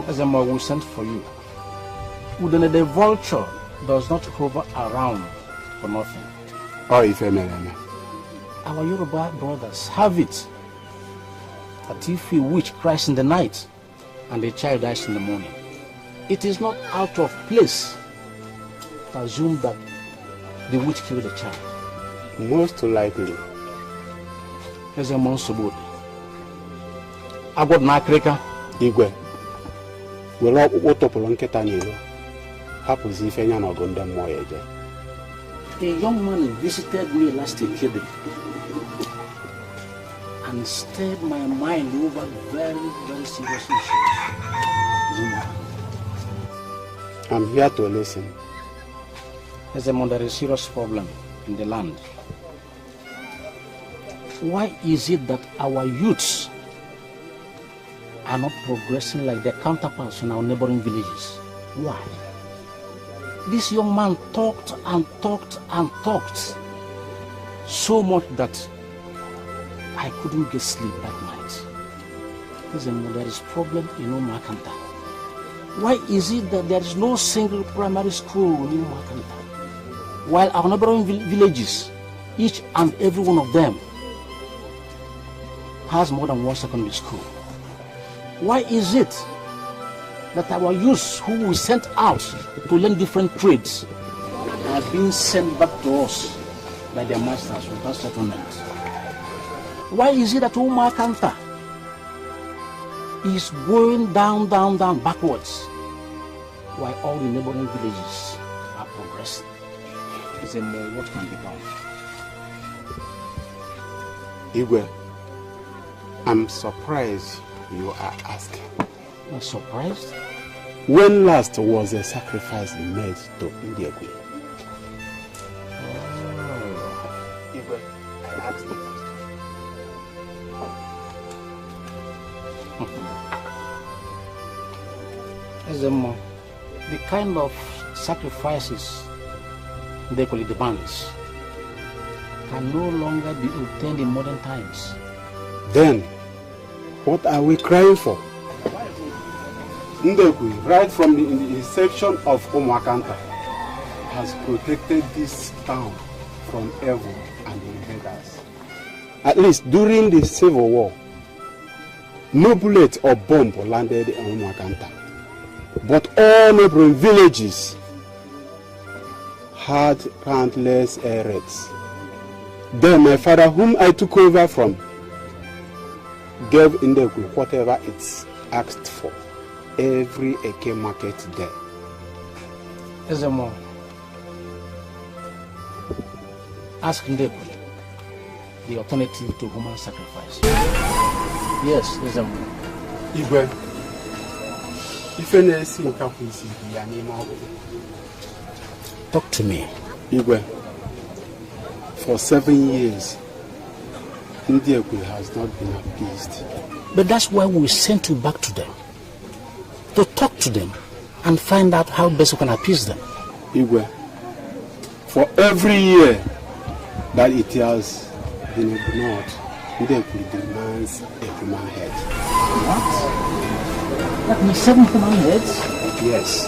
As a more we sent for you. Wouldn't the vulture does not hover around for nothing. Oh, if I Our Yoruba brothers have it that if we witch cries in the night and the child dies in the morning, it is not out of place to assume that the witch killed the child. Most likely. There's a monster board. I got Nakreka. Igwe. Well, what up on Ketanilo? Happens if any are going to more. A young man visited me last year and stirred my mind over very, very serious issues. I'm here to listen. There's a serious problem in the land. Why is it that our youths are not progressing like their counterparts in our neighboring villages? Why? This young man talked and talked and talked so much that I couldn't get sleep that night. There is problem in Umakanta. Why is it that there is no single primary school in Umakanta, while our neighboring villages, each and every one of them, has more than one secondary school? Why is it that our youths who we sent out to learn different trades are being sent back to us by their masters without settlement? Why is it that Umakanta is going down, backwards, while all the neighboring villages are progressing? Is there more what can be done? Igwe, I'm surprised you are asking. Not surprised? When last was a sacrifice made to Ndiegwe? Igwe, I asked you. The kind of sacrifices they call it the bands can no longer be obtained in modern times. Then, what are we crying for? Ndegwe, right from the inception of Umakanta, has protected this town from evil and invaders. At least during the Civil War, no bullet or bomb landed in Umakanta. But all neighboring villages had countless air raids. Then my father, whom I took over from, gave Ndegwe whatever it's asked for. Every Eke market there. Ezemo, ask Ndegwe the alternative to human sacrifice. Yes, Ezemo. Igwe, talk to me. Igwe, for 7 years, Ndegwe has not been appeased. But that's why we sent you back to them, to talk to them and find out how best we can appease them. Igwe, for every year that it has been ignored, Ndegwe demands a human head. What? That means 7 human heads? Yes.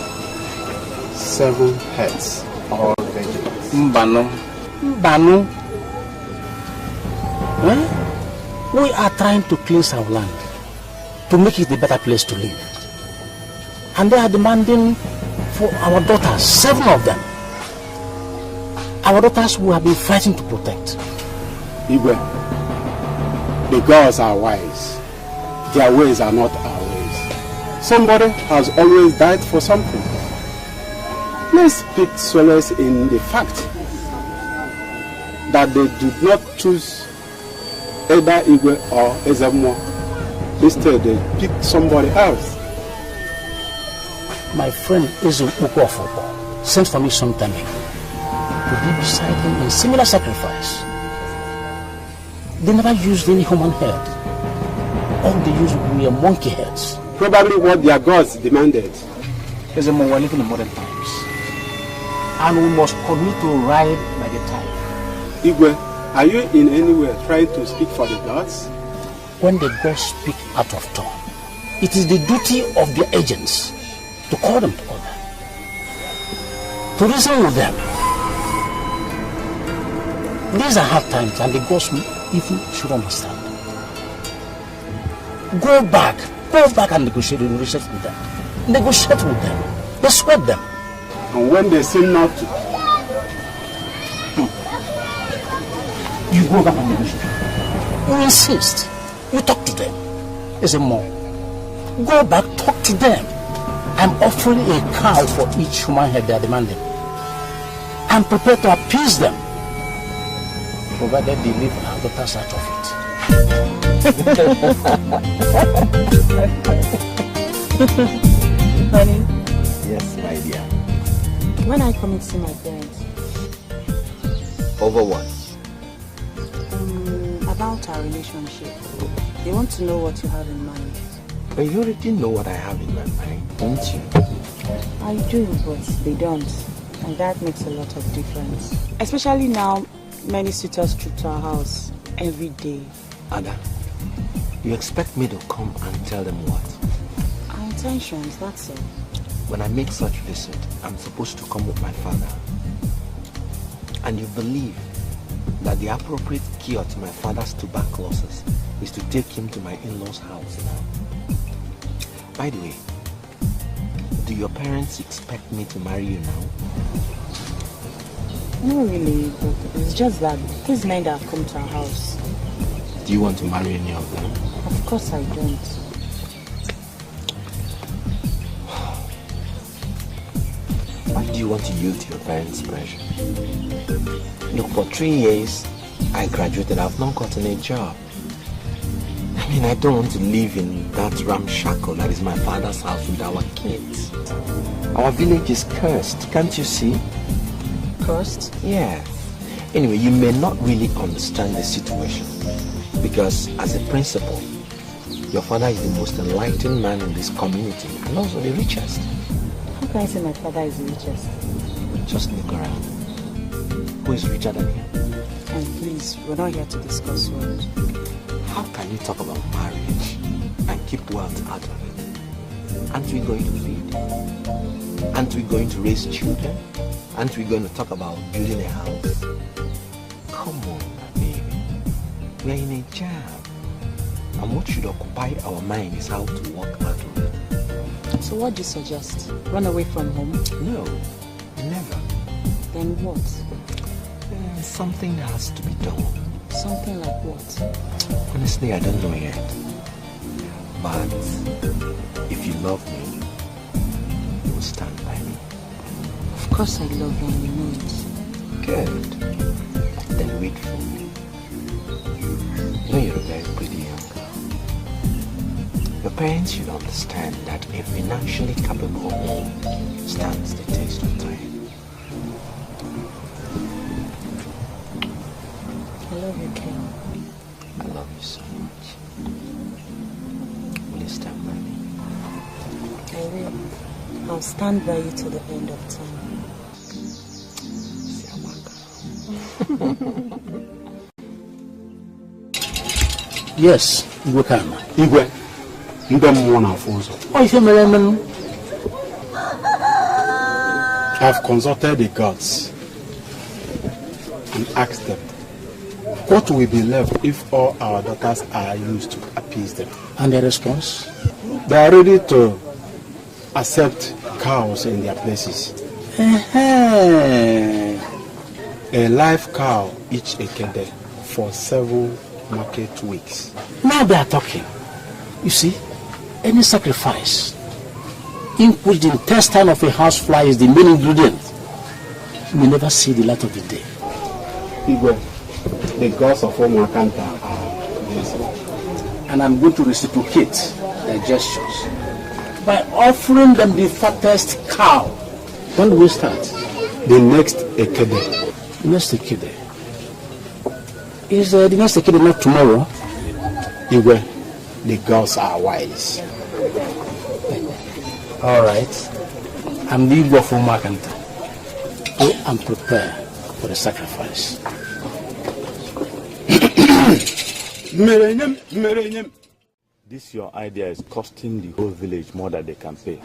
7 heads, all vegetables. Mbano. Huh? We are trying to cleanse our land, to make it a better place to live. And they are demanding for our daughters, 7 of them. Our daughters who have been fighting to protect. Igwe, the gods are wise. Their ways are not our ways. Somebody has always died for something. Let's take solace in the fact that they did not choose either Igwe or Ezemo. Instead, they picked somebody else. My friend Loco Efe sent for me some time ago to be beside him in similar sacrifice. They never used any human head. All they used were monkey heads. Probably what their gods demanded. Ezemo, we are living in modern times, and we must continue to ride by the tide. Igwe, are you in any way trying to speak for the gods? When the gods speak out of turn, it is the duty of their agents to call them to order, to reason with them. These are hard times, and the gods even should understand. Go back and negotiate with them. Negotiate with them. Persuade them. And when they say not to, you go back and negotiate. You insist. You talk to them. There's a more. Go back, talk to them. I'm offering a cow for each human head they are demanding. I'm prepared to appease them, provided they leave our daughters out of it. Honey? Yes, my dear. When I come to see my parents? Over what? About our relationship. They want to know what you have in mind. But you already know what I have in my mind, don't you? I do, but they don't. And that makes a lot of difference. Especially now, many suitors troop to our house every day. Ada, you expect me to come and tell them what? Our intentions, that's all. When I make such visit, I'm supposed to come with my father. And you believe that the appropriate cure to my father's tuberculosis is to take him to my in-laws' house now. By the way, do your parents expect me to marry you now? No, really, but it's just that these men that have come to our house. Do you want to marry any of them? Of course I don't. Why do you want to yield to your parents' pressure? Look, for 3 years, I graduated. I've not gotten a job. I mean, I don't want to live in that ramshackle that is my father's house with our kids. Our village is cursed, can't you see? Cursed? Yes. Anyway, you may not really understand the situation because as a principal, your father is the most enlightened man in this community and also the richest. How can I say my father is the richest? Just look around. Who is richer than him? And please, we're not here to discuss wealth. How can you talk about marriage and keep wealth out of it? Aren't we going to feed? Aren't we going to raise children? Aren't we going to talk about building a house? Come on, baby. We are in a jam. And what should occupy our mind is how to walk out of it. So what do you suggest? Run away from home? No, never. Then what? Something has to be done. Something like what? Honestly, I don't know yet. But if you love me, you will stand by me. Of course I love you and you know it. Good. Then wait for me. You know you're a very pretty young girl. Your parents should understand that a financially capable home stands the test of time. I love you, Ken. I love you so much. Will you stand by me? I will. I'll stand by you till the end of time. Yes, Igwe can. Igwe, ndem mwana afuzo. Oh, if you I've consulted the gods and asked them, what will be left if all our daughters are used to appease them? And their response? They are ready to accept cows in their places. A live cow each ekede for 7 market weeks. Now they are talking. You see, any sacrifice in which the intestine of a housefly is the main ingredient will never see the light of the day. Igwe, the gods of Omakanta are blessed. And I'm going to reciprocate their gestures by offering them the fattest cow. When do we start? The next ekede. Next Ekede. Is the next Ekede not tomorrow? Igwe, the gods are wise. All right. I'm the Igwe from Makanta. Go and prepare for the sacrifice. This your idea is costing the whole village more than they can pay.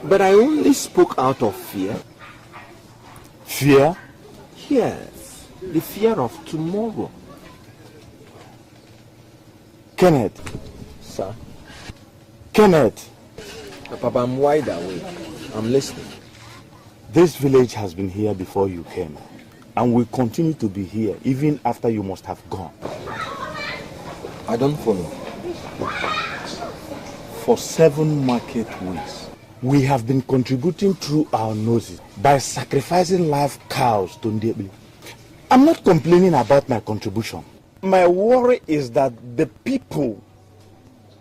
But I only spoke out of fear. Fear? Yes, the fear of tomorrow. Kenneth. Sir? Kenneth. Papa, I'm wide awake. I'm listening. This village has been here before you came, and will continue to be here even after you must have gone. I don't follow. For 7 market weeks, we have been contributing through our noses by sacrificing live cows to Ndebili. I'm not complaining about my contribution. My worry is that the people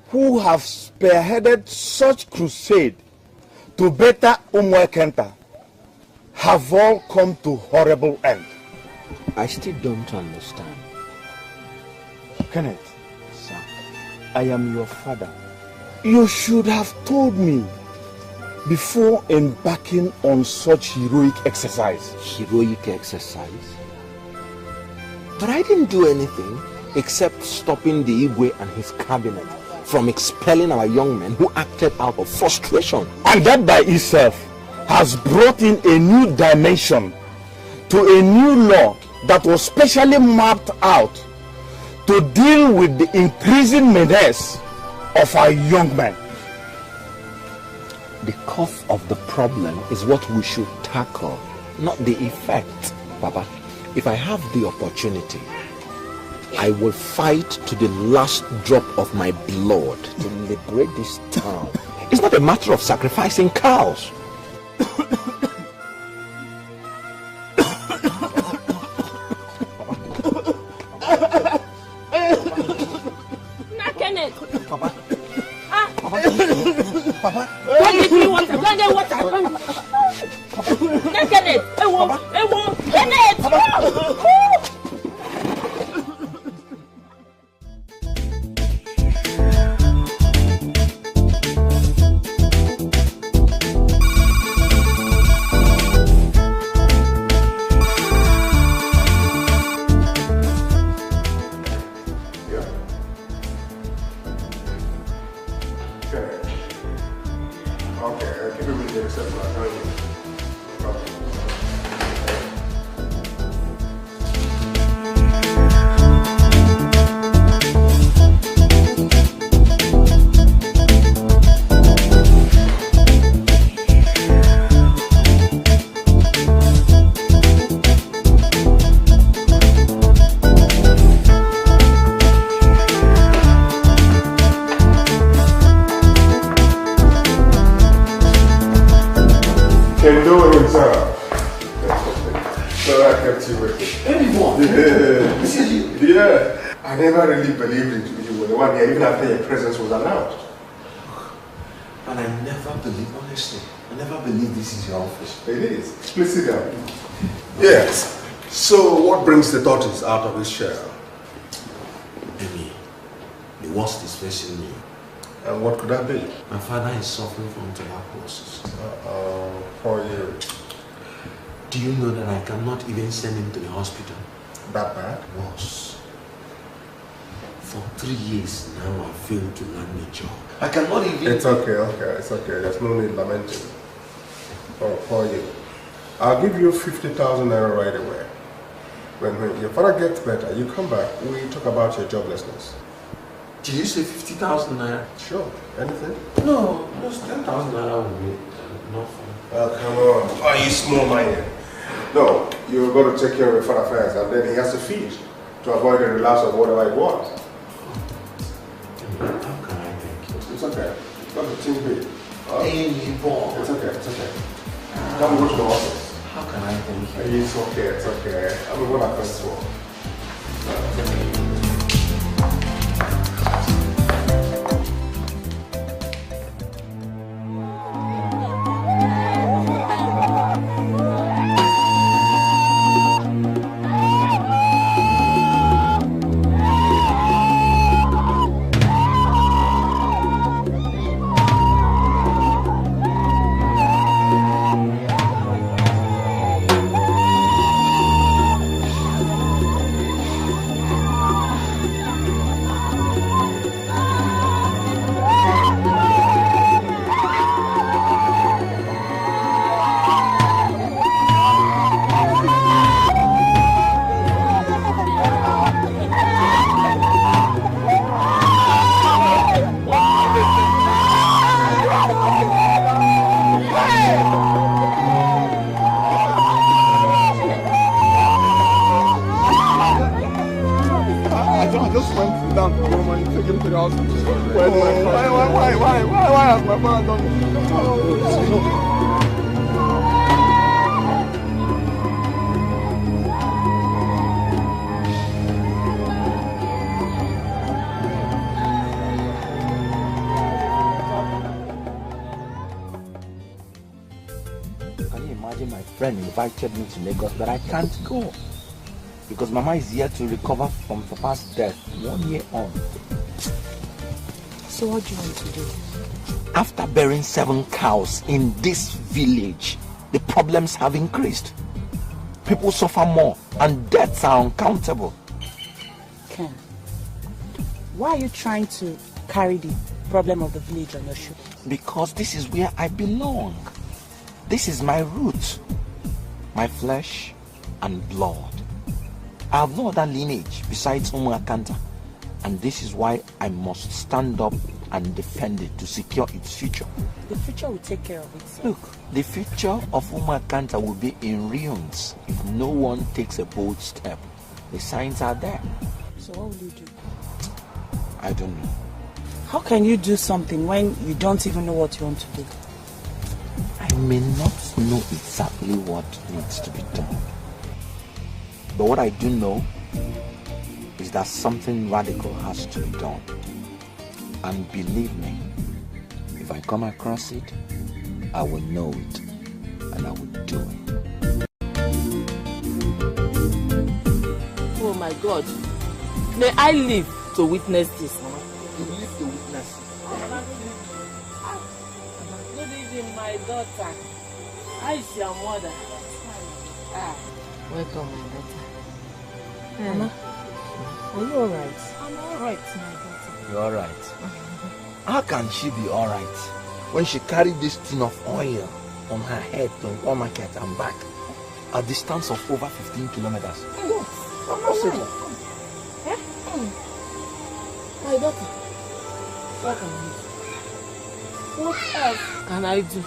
who have spearheaded such crusade to better Umwekenta have all come to horrible end. I still don't understand. Kenneth, Sir, I am your father. You should have told me before embarking on such heroic exercise. Heroic exercise? But I didn't do anything except stopping the Igwe and his cabinet from expelling our young men who acted out of frustration. And that by itself has brought in a new dimension to a new law that was specially mapped out to deal with the increasing menace of our young men. The cause of the problem is what we should tackle, not the effect. Papa, if I have the opportunity, I will fight to the last drop of my blood to liberate this town. It's not a matter of sacrificing cows. Papa. Papa. Don't give me water. Don't get water. Kenneth. Kenneth. I never really believed in you were the one here, even after your presence was announced. And I never believe, honestly, I never believe this is your office. It is. Please sit down. Yes. So, what brings the tortoise out of his shell? Amy, the worst is facing me. And what could that be? My father is suffering from tuberculosis. For you. Do you know that I cannot even send him to the hospital? That bad? Worse. For 3 years now, I failed to land a job. I cannot even... It's okay. It's okay. There's no need lamenting. For you. I'll give you 50,000 naira right away. When your father gets better, you come back. We talk about your joblessness. Did you say 50,000 naira? Sure. Anything? No, just 10,000 naira will be enough. Oh, come on. Are you small-minded? No, you're going to take care of your father first, and then he has to feed to avoid the relapse of whatever he wants. How can I thank you? It's okay. Got the team here. It's okay. Come go to the office. How can I thank you? It's okay. I mean, what happens for? you imagine my friend invited me to Lagos, but I can't go. Because Mama is yet to recover from Papa's death 1 year on. So what do you want to do? After burying 7 cows in this village, the problems have increased. People suffer more and deaths are uncountable. Ken, why are you trying to carry the problem of the village on your shoulders? Because this is where I belong. This is my root, my flesh and blood. I have no other lineage besides Akanta, and this is why I must stand up and defend it to secure its future. The future will take care of itself. Look, the future of Akanta will be in ruins if no one takes a bold step. The signs are there. So what will you do? I don't know. How can you do something when you don't even know what you want to do? I may not know exactly what needs to be done. But what I do know is that something radical has to be done. And believe me, if I come across it, I will know it and I will do it. Oh my God. May I live to witness this, Mama. You live to witness it. Good evening, my daughter. How is your mother? Welcome, my daughter. Mama, are you alright? I'm alright, my daughter. You're alright. How can she be alright when she carried this tin of oil on her head to Nkwo Market and back, a distance of over 15 kilometers? Possible. My daughter, what can I do? What else can I do?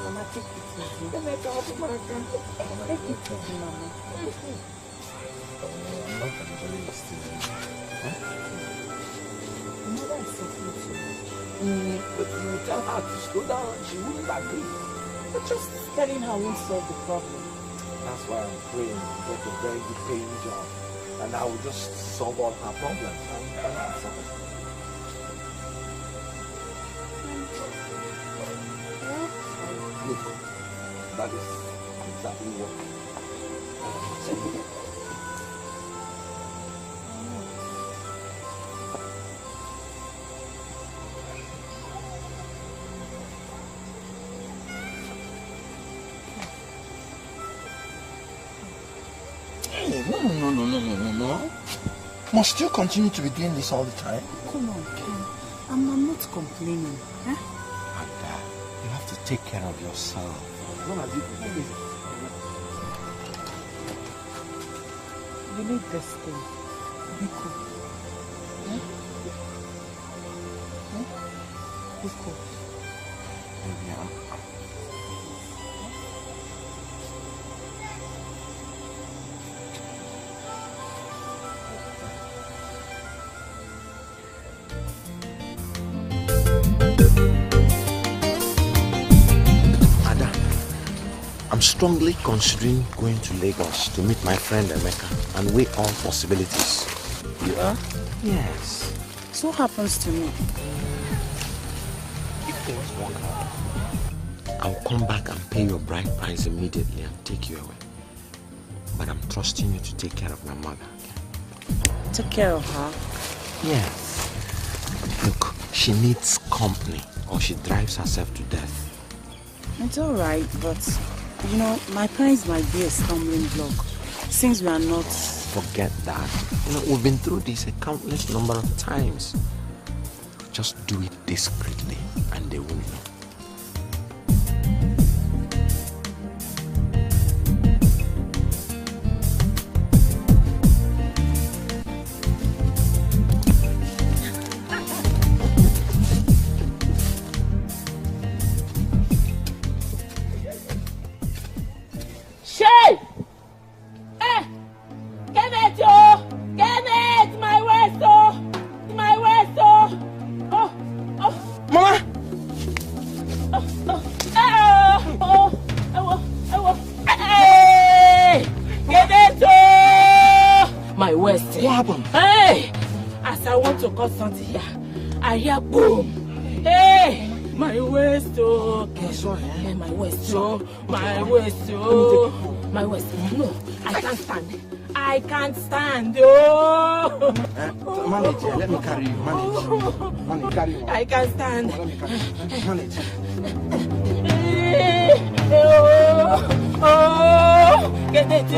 Mama, take it easy. Take it easy, Mama. I'm not enjoying this thing. Mother is suffering too. But you tell her to slow down, she wouldn't agree. But just telling her won't solve the problem. That's why I'm praying to get a very good paying job. And I will just solve all her problems. Look, that is exactly what I'm saying. No. Must you continue to be doing this all the time? Come on, Ken. I'm not complaining. Huh? Ada, you have to take care of yourself. You need this thing. Be cool. Huh? Huh? Be cool. Yeah. I'm strongly considering going to Lagos to meet my friend Emeka and weigh all possibilities. You are? Yes. So what happens to me? If things work out, I'll come back and pay your bride price immediately and take you away. But I'm trusting you to take care of my mother. Okay? Take care of her? Yes. Look, she needs company or she drives herself to death. It's alright, but you know, my parents might be a stumbling block since we are not... Forget that. You know, we've been through this a countless number of times. Just do it discreetly and they won't know. Something here. I hear boom. Hey, My waist, oh. Sorry, eh? My waist, oh. My waist, oh. My waist. No, I can't stand. I can't stand, oh. Manage, let me carry you. Manage, carry you. I can't stand. Let me carry you. Manage. Kenneth,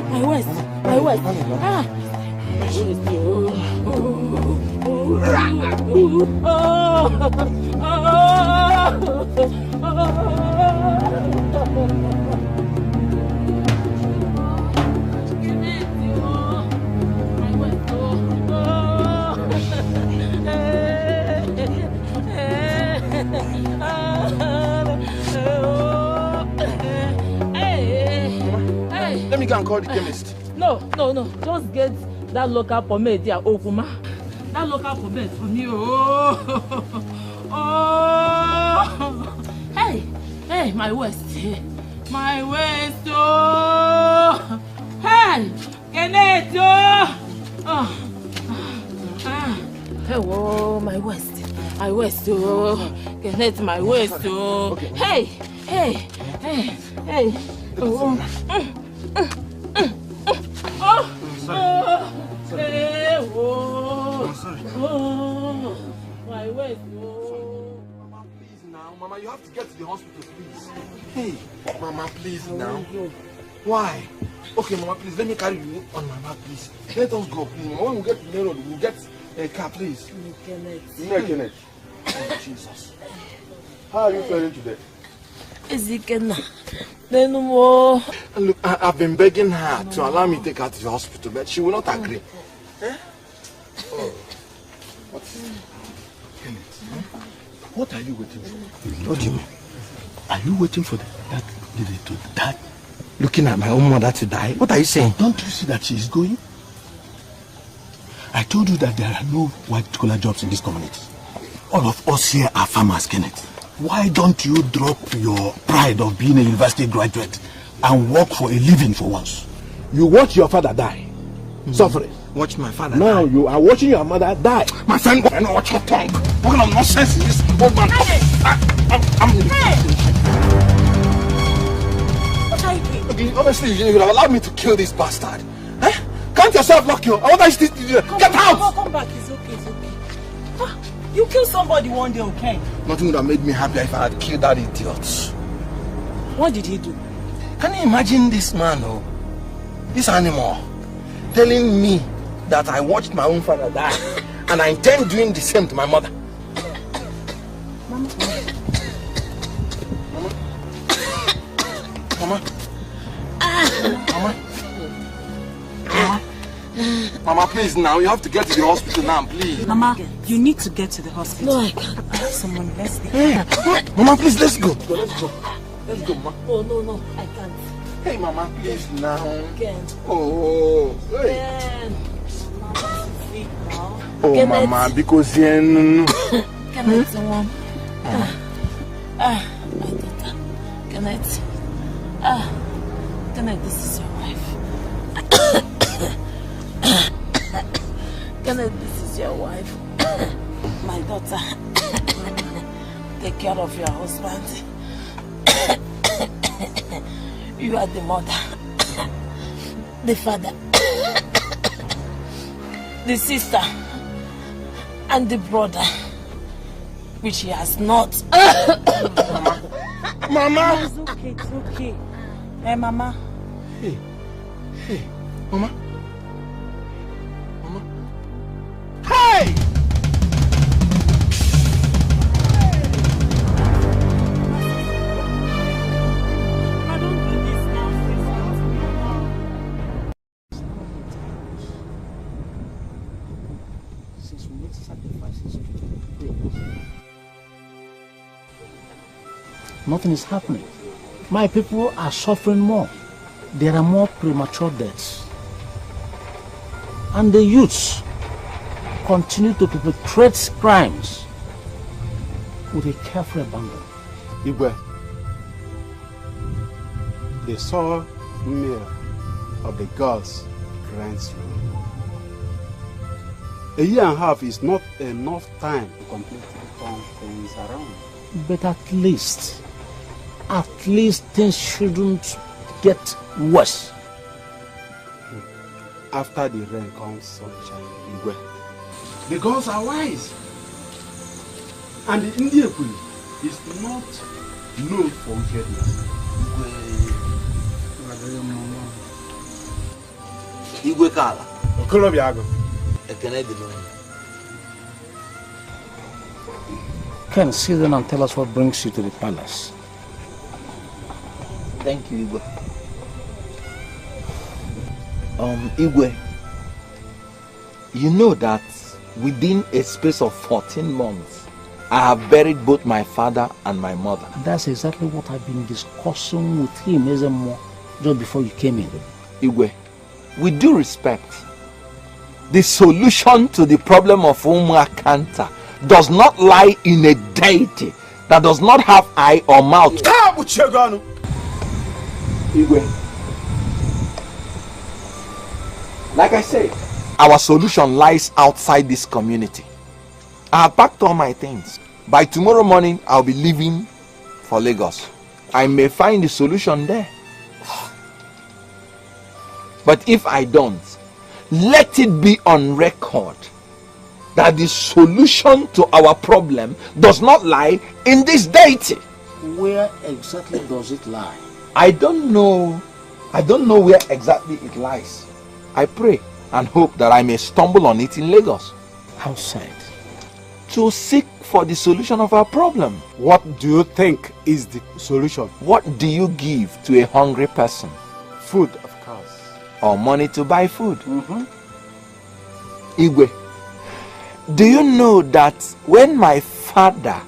my waist. Ah, my Let me go and call the chemist. No. Just get that local pomade there, Okuma. That local pomade for me. Hey, my waist. My waist. Oh. Hey, Kenneth. Oh, my waist. My waist. Oh, Kenneth, my waist. Oh. Okay. Hey. Oh. My waist. Mama, please now. Mama, you have to get to the hospital, please. Hey, Mama, please now. Why? Okay, Mama, please, let me carry you on my back, please. Let us go, please. When we get to the road, we'll get a car, please. Kenneth. Oh, Jesus. How are you feeling today? Look, I've been begging her to allow me to take her to the hospital, but she will not agree. Eh? Oh. What are you waiting for? What do you mean? Are you waiting for that lady to die? Looking at my own mother to die? What are you saying? Don't you see that she is going? I told you that there are no white-collar jobs in this community. All of us here are farmers, Kenneth. Why don't you drop your pride of being a university graduate and work for a living for once? You watch your father die, suffering. Watch my father No, die. you are watching your mother die. My friend, watch your tongue. What kind of nonsense is this old man? I'm What are you doing? honestly, you would have allowed me to kill this bastard. Eh? Can't yourself lock you? What are you still doing? Get out! Come back. It's okay. You kill somebody one day, okay? Nothing would have made me happier if I had killed that idiot. What did he do? Can you imagine this man, this animal, telling me that I watched my own father die and I intend doing the same to my mother? Mama. Mama, please now, you have to get to the hospital now, please. Mama, you need to get to the hospital. No, I can't. Someone, let's go. Hey, Mama, please, let's go. Let's go, Mama. No, I can't. Hey, Mama, please now. Can't. Oh, hey. Can't. Oh, Kenneth. Mama, because you Kenneth, my daughter. Kenneth. Kenneth, this is your wife. Kenneth, this is your wife. My daughter. Take care of your husband. You are the mother, the father, the sister, and the brother, which he has not. Mama! It's okay. Hey, Mama. Hey, Mama. Hey! Since we make sacrifices, nothing is happening. My people are suffering more. There are more premature deaths. And the youths continue to perpetrate crimes with a careful abandon. Igwe, the sore mirror of the gods grants you. A year and a half is not enough time to completely turn things around. But at least things shouldn't get worse. After the rain comes sunshine. Igwe. The gods are wise. And the Indian Queen is not known for wickedness. Igwe Kala. Okolobiago. Ken, sit down and tell us what brings you to the palace. Thank you, Igwe. Igwe, you know that within a space of 14 months, I have buried both my father and my mother. That's exactly what I've been discussing with him, Ezemo, just before you came in. Igwe, with due respect, the solution to the problem of Umuakanta does not lie in a deity that does not have eye or mouth. Igwe, like I said, our solution lies outside this community. I have packed all my things. By tomorrow morning, I'll be leaving for Lagos. I may find the solution there. But if I don't, let it be on record that the solution to our problem does not lie in this deity. Where exactly does it lie? I don't know where exactly it lies. I pray and hope that I may stumble on it in Lagos. Outside. To seek for the solution of our problem. What do you think is the solution? What do you give to a hungry person? Food, of course. Or money to buy food? Igwe, do you know that when my father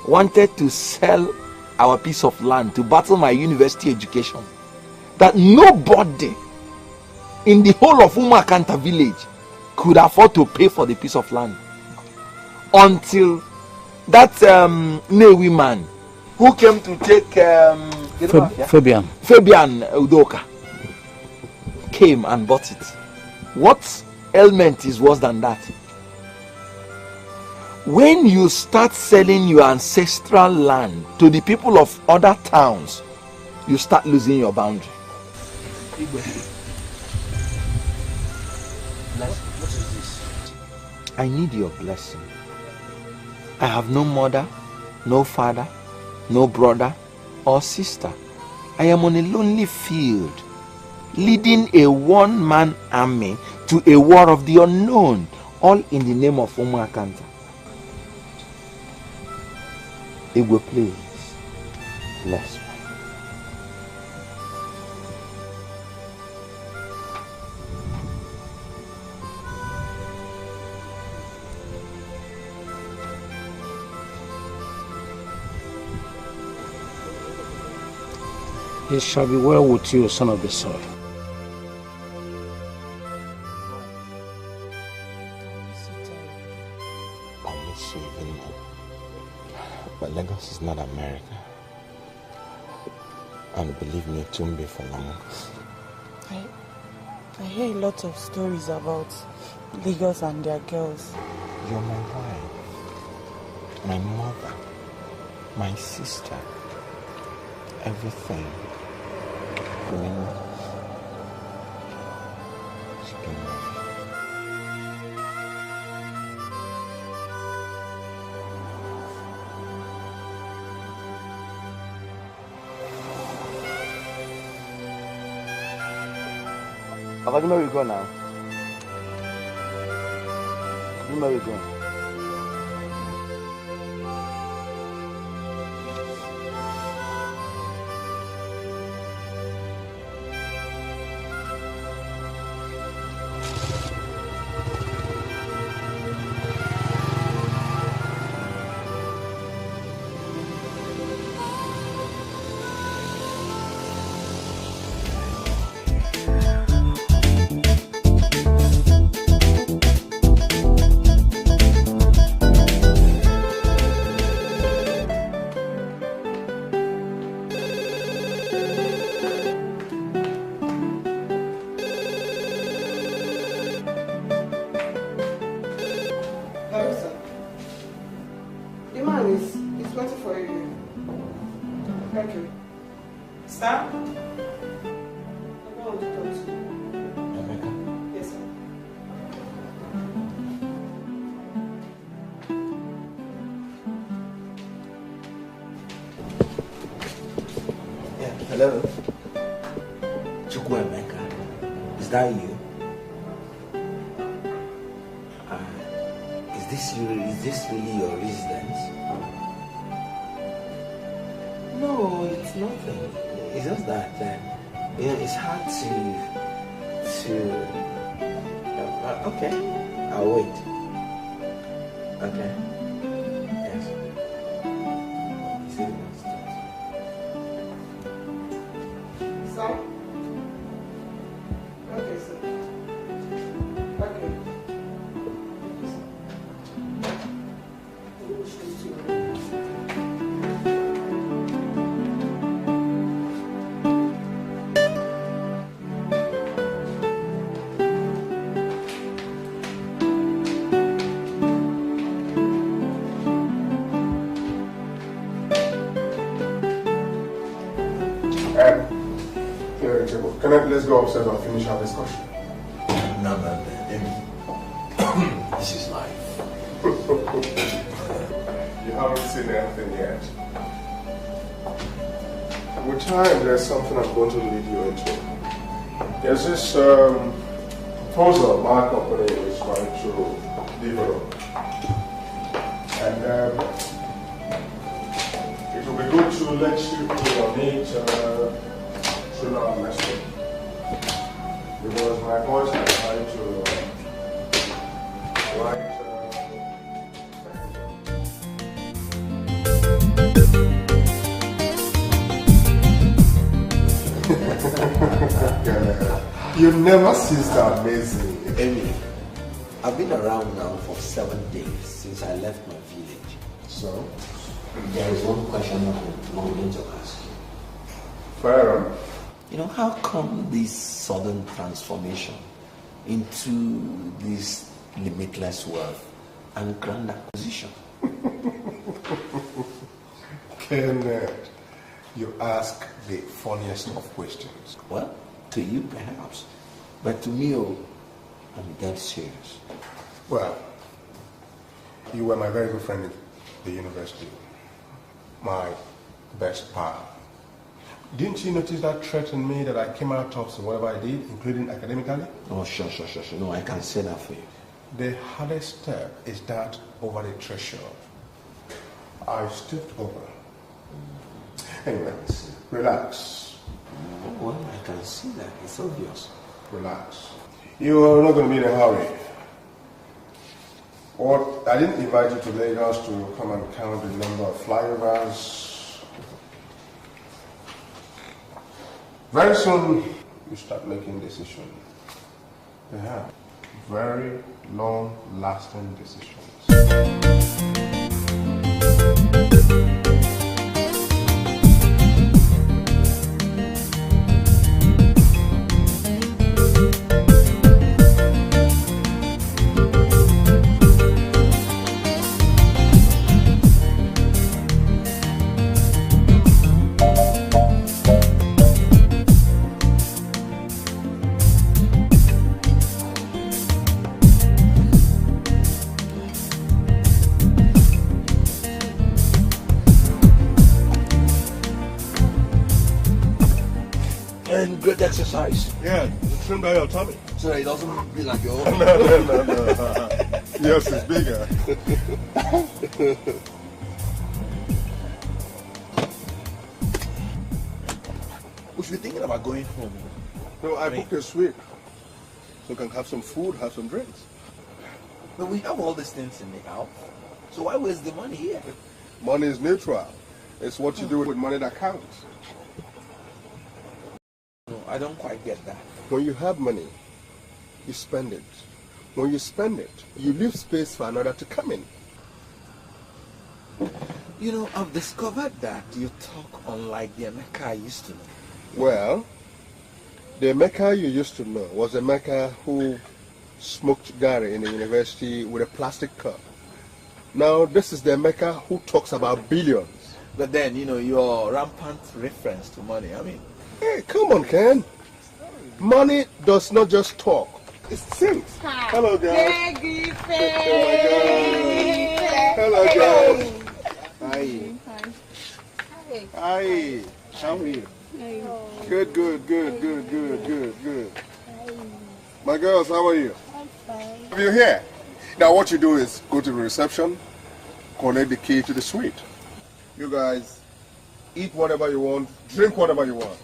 wanted to sell our piece of land to battle my university education, that nobody in the whole of Umuakanta village could afford to pay for the piece of land until that Newi man who came to take Fabian Udoka came and bought it. What ailment is worse than that? When you start selling your ancestral land to the people of other towns, you start losing your boundary. What is this? I need your blessing. I have no mother, no father, no brother or sister. I am on a lonely field, leading a one-man army to a war of the unknown, all in the name of Umuakanta. Igwe, please, bless me. It shall be well with you, son of the soil. I miss you even more. But Lagos is not America. And believe me, it won't be for long. I hear a lot of stories about Lagos and their girls. You're my wife, my mother, my sister, everything. Remember? Where we go now? Where we go? is. It's waiting for you. Okay. Sir? I want to talk to you. Emeka? Yes, sir. Yeah, hello. Emeka, is that you? Is this really your residence? No, it's nothing. It's just that it's hard to. Okay, I'll wait. Okay. Yes. Sir? Okay, sir. Okay. Let's go upstairs and finish our discussion. No. This is life. You haven't seen anything yet. With time, there's something I'm going to lead you into. There's this proposal my company is trying to develop. And it will be good to let you put on it through our message. Because my boys are trying to write. You never cease to amaze me. Anyway, I've been around now for 7 days since I left my village. So? There is one question I'm going to ask you. Fair enough. You know, how come this sudden transformation into this limitless wealth and grand acquisition? Kenneth, you ask the funniest of questions. Well, to you perhaps, but to me, I'm dead serious. Well, you were my very good friend at the university, my best pal. Didn't you notice that threatened me that I came out tops in whatever I did, including academically? Oh, sure. No, I can say that for you. The hardest step is that over the threshold. I stepped over. Anyway, relax. Well, I can see that. It's obvious. Relax. You're not going to be in a hurry. Or I didn't invite you to Lagos to come and count the number of flyovers. Very soon, you start making decisions. Yeah, very long-lasting decisions. Great exercise. Yeah, trim down your tummy. So that it doesn't be like your own. No. Yours is bigger. We should be thinking about going home. No, I booked a suite. So we can have some food, have some drinks. But we have all these things in the house. So why waste the money here? Money is neutral. It's what you do with money that counts. No, I don't quite get that. When you have money, you spend it. When you spend it, you leave space for another to come in. You know, I've discovered that you talk unlike the Emeka I used to know. Well, the Emeka you used to know was a Emeka who smoked Gary in the university with a plastic cup. Now, this is the Emeka who talks about billions. But then, your rampant reference to money, Hey, come on, Ken. Money does not just talk. It sings. Hello, guys. Hello, guys. Hi. Hi. How are you? Good. My girls, how are you? I'm fine. If you're here, now what you do is go to the reception, collect the key to the suite. You guys, eat whatever you want, drink whatever you want.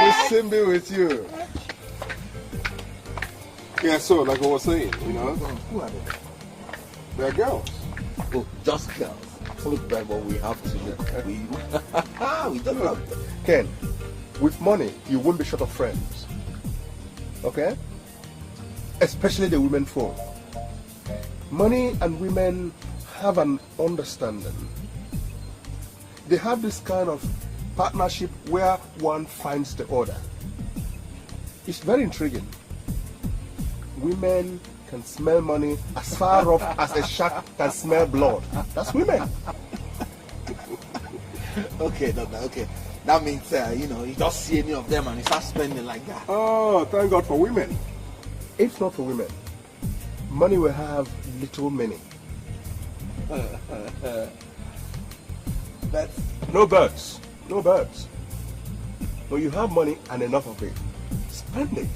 We'll soon be with you. Yeah, so like I was saying, who are they? They're girls. Oh, just girls. Look like what we have to look. We don't have them. Ken, with money, you won't be short of friends. Okay? Especially the women folk. Money and women have an understanding. They have this kind of partnership where one finds the other. It's very intriguing. Women can smell money as far off as a shark can smell blood. That's women. Okay, Doctor, okay. That means, you just see any of them and you start spending like that. Oh, thank God for women. If not for women, money will have little meaning. But no birds. No birds. When you have money and enough of it, spend it.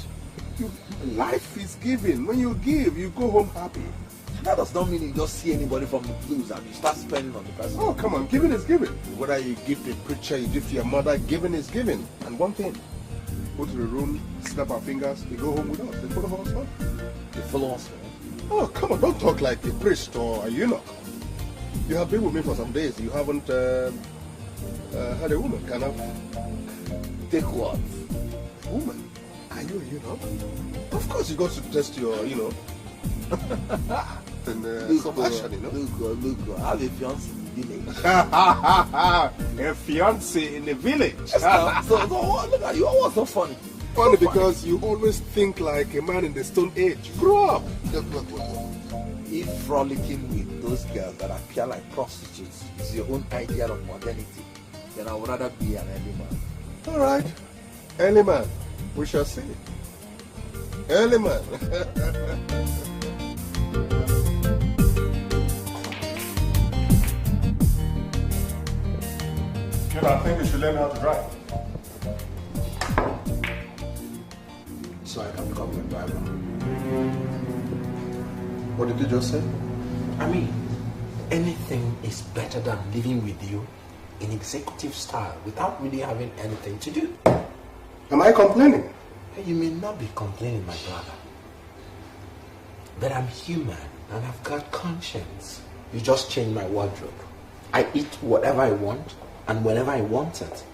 Life is giving. When you give, you go home happy. that does not mean you just see anybody from the blues and you start spending on the person. Oh, come on. Giving is giving. Whether you give the preacher, you give to your mother, giving is giving. And one thing, go to the room, snap our fingers, we go home with us. They follow us home. They follow us home? Oh, come on. Don't talk like a priest or a eunuch. You have been with me for some days. You haven't had a woman, kind of. Take what? Woman? Are you a eunuch? Of course you got to test your, and some action, Look, I have a fiance in the village. A fiance in the village? so look at you, what's so funny? Funny because you always think like a man in the Stone Age. Grow up. Look. If frolicking with those girls that appear like prostitutes is your own idea of modernity, then I would rather be an early man. All right. Early man. We shall see. Early man. Ken, I think you should learn how to drive. So I can become your driver. What did you just say? I mean, anything is better than living with you in executive style without really having anything to do. Am I complaining? You may not be complaining, my brother. But I'm human and I've got conscience. You just change my wardrobe. I eat whatever I want and whenever I want it.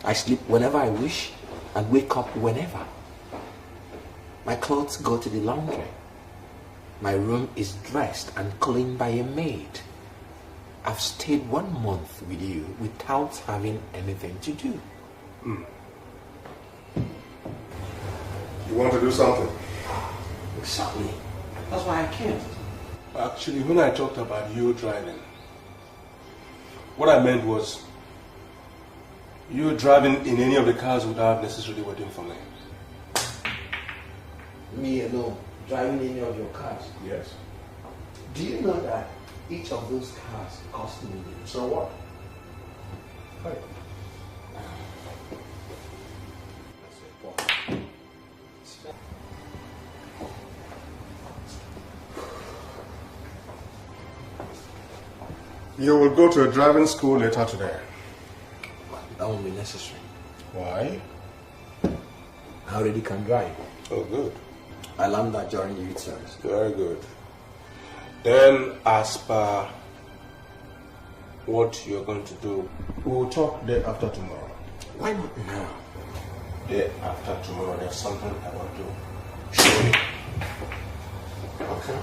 I sleep whenever I wish and wake up whenever. My clothes go to the laundry. My room is dressed and cleaned by a maid. I've stayed 1 month with you without having anything to do. You want to do something? Exactly. That's why I came. Actually, when I talked about you driving, what I meant was you driving in any of the cars without necessarily waiting for me. Me alone, driving any of your cars? Yes. Do you know that each of those cars cost millions? So what? Hey. You will go to a driving school later today. That won't be necessary. Why? I already can drive. Oh, good. I learned that during the youth service. Very good. Then, as per what you're going to do, we will talk day after tomorrow. Why not now? Day after tomorrow, there's something I want to show you. Okay?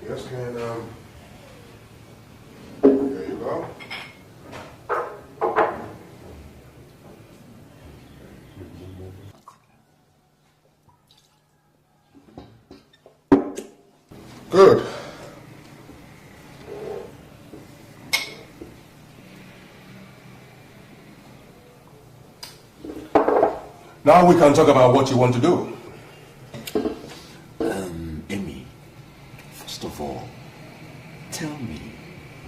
Yes, there you go. Good. Now we can talk about what you want to do. Amy, first of all, tell me,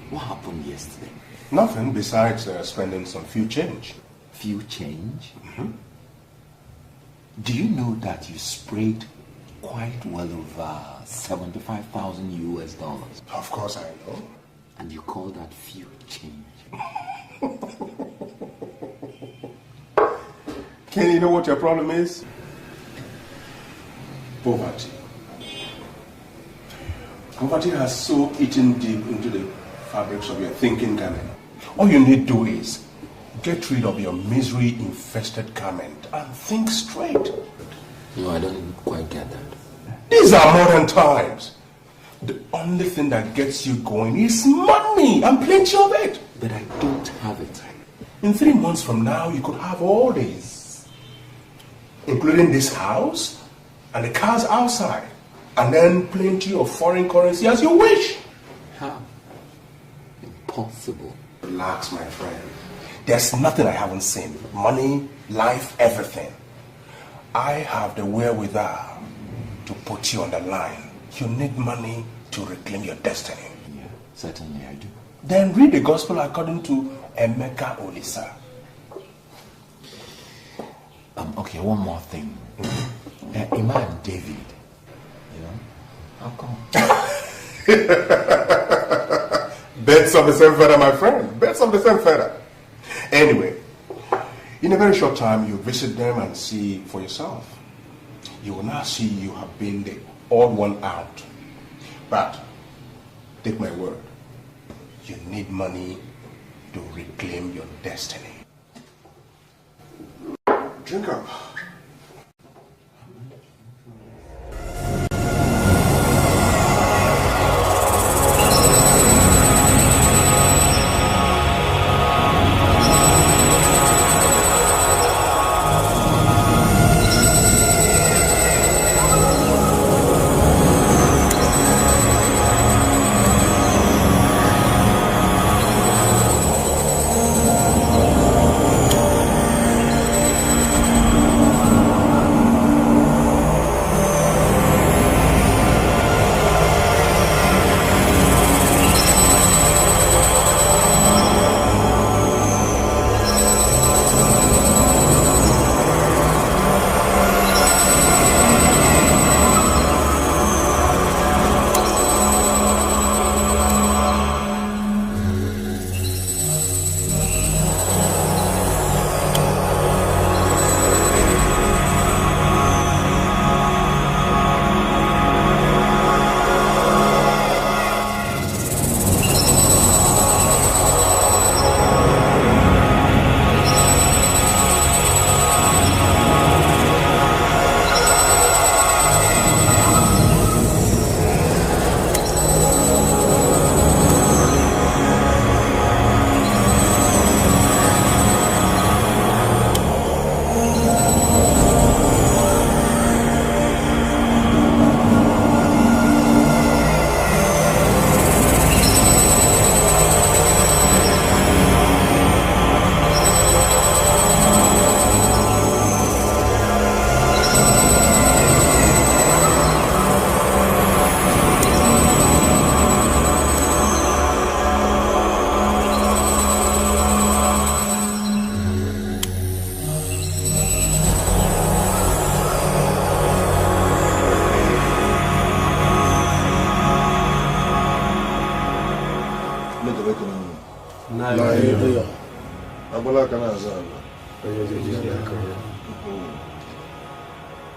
what happened yesterday? Nothing besides spending some few change. Few change? Do you know that you sprayed quite well over 75,000 US dollars? Of course I know. And you call that few change? Kenny, you know what your problem is? Poverty. Poverty has so eaten deep into the fabrics of your thinking, Carmen. All you need to do is get rid of your misery-infested garment and think straight. No, I don't quite get that. These are modern times. The only thing that gets you going is money, and plenty of it. But I don't have it. In 3 months from now, you could have all this, including this house and the cars outside, and then plenty of foreign currency as you wish. How? Impossible. Relax, my friend. There's nothing I haven't seen. Money, life, everything. I have the wherewithal to put you on the line. You need money to reclaim your destiny. Yeah, certainly I do. Then read the gospel according to Emeka Olisa. Okay, one more thing. Imam David, you know, how come? Birds of the same feather, my friend. Birds of the same feather. Anyway, in a very short time, you visit them and see for yourself. You will now see you have been the odd one out. But, take my word, you need money to reclaim your destiny. Drink up.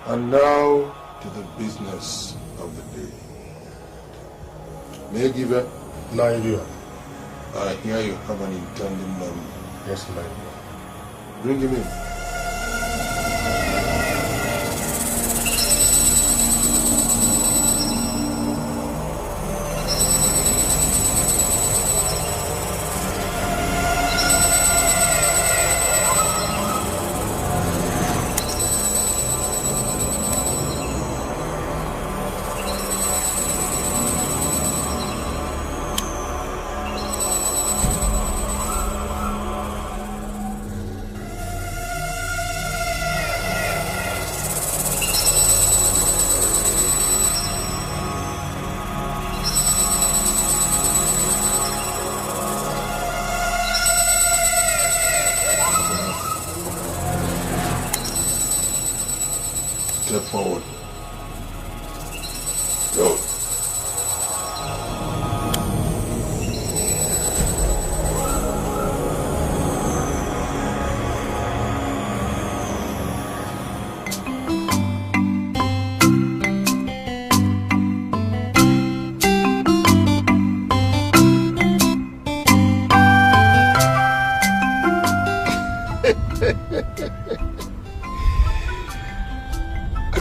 And now to the business of the day. May I give it? Nigeria. I hear you have an intending man. Yes, my dear. Bring him in. Step forward. Go.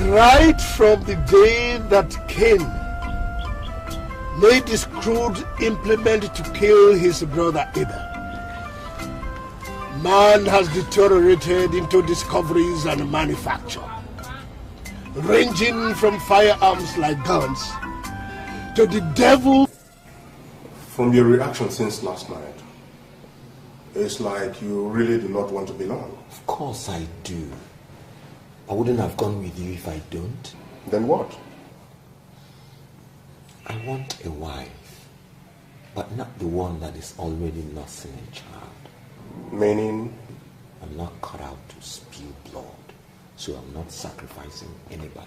Right from the day that Cain made this crude implement to kill his brother Abel, man has deteriorated into discoveries and manufacture, ranging from firearms like guns to the devil. From your reaction since last night, it's like you really do not want to belong. Of course I do. I wouldn't have gone with you if I don't. Then what? I want a wife, but not the one that is already nursing a child. Meaning? I'm not cut out to spill blood, so I'm not sacrificing anybody.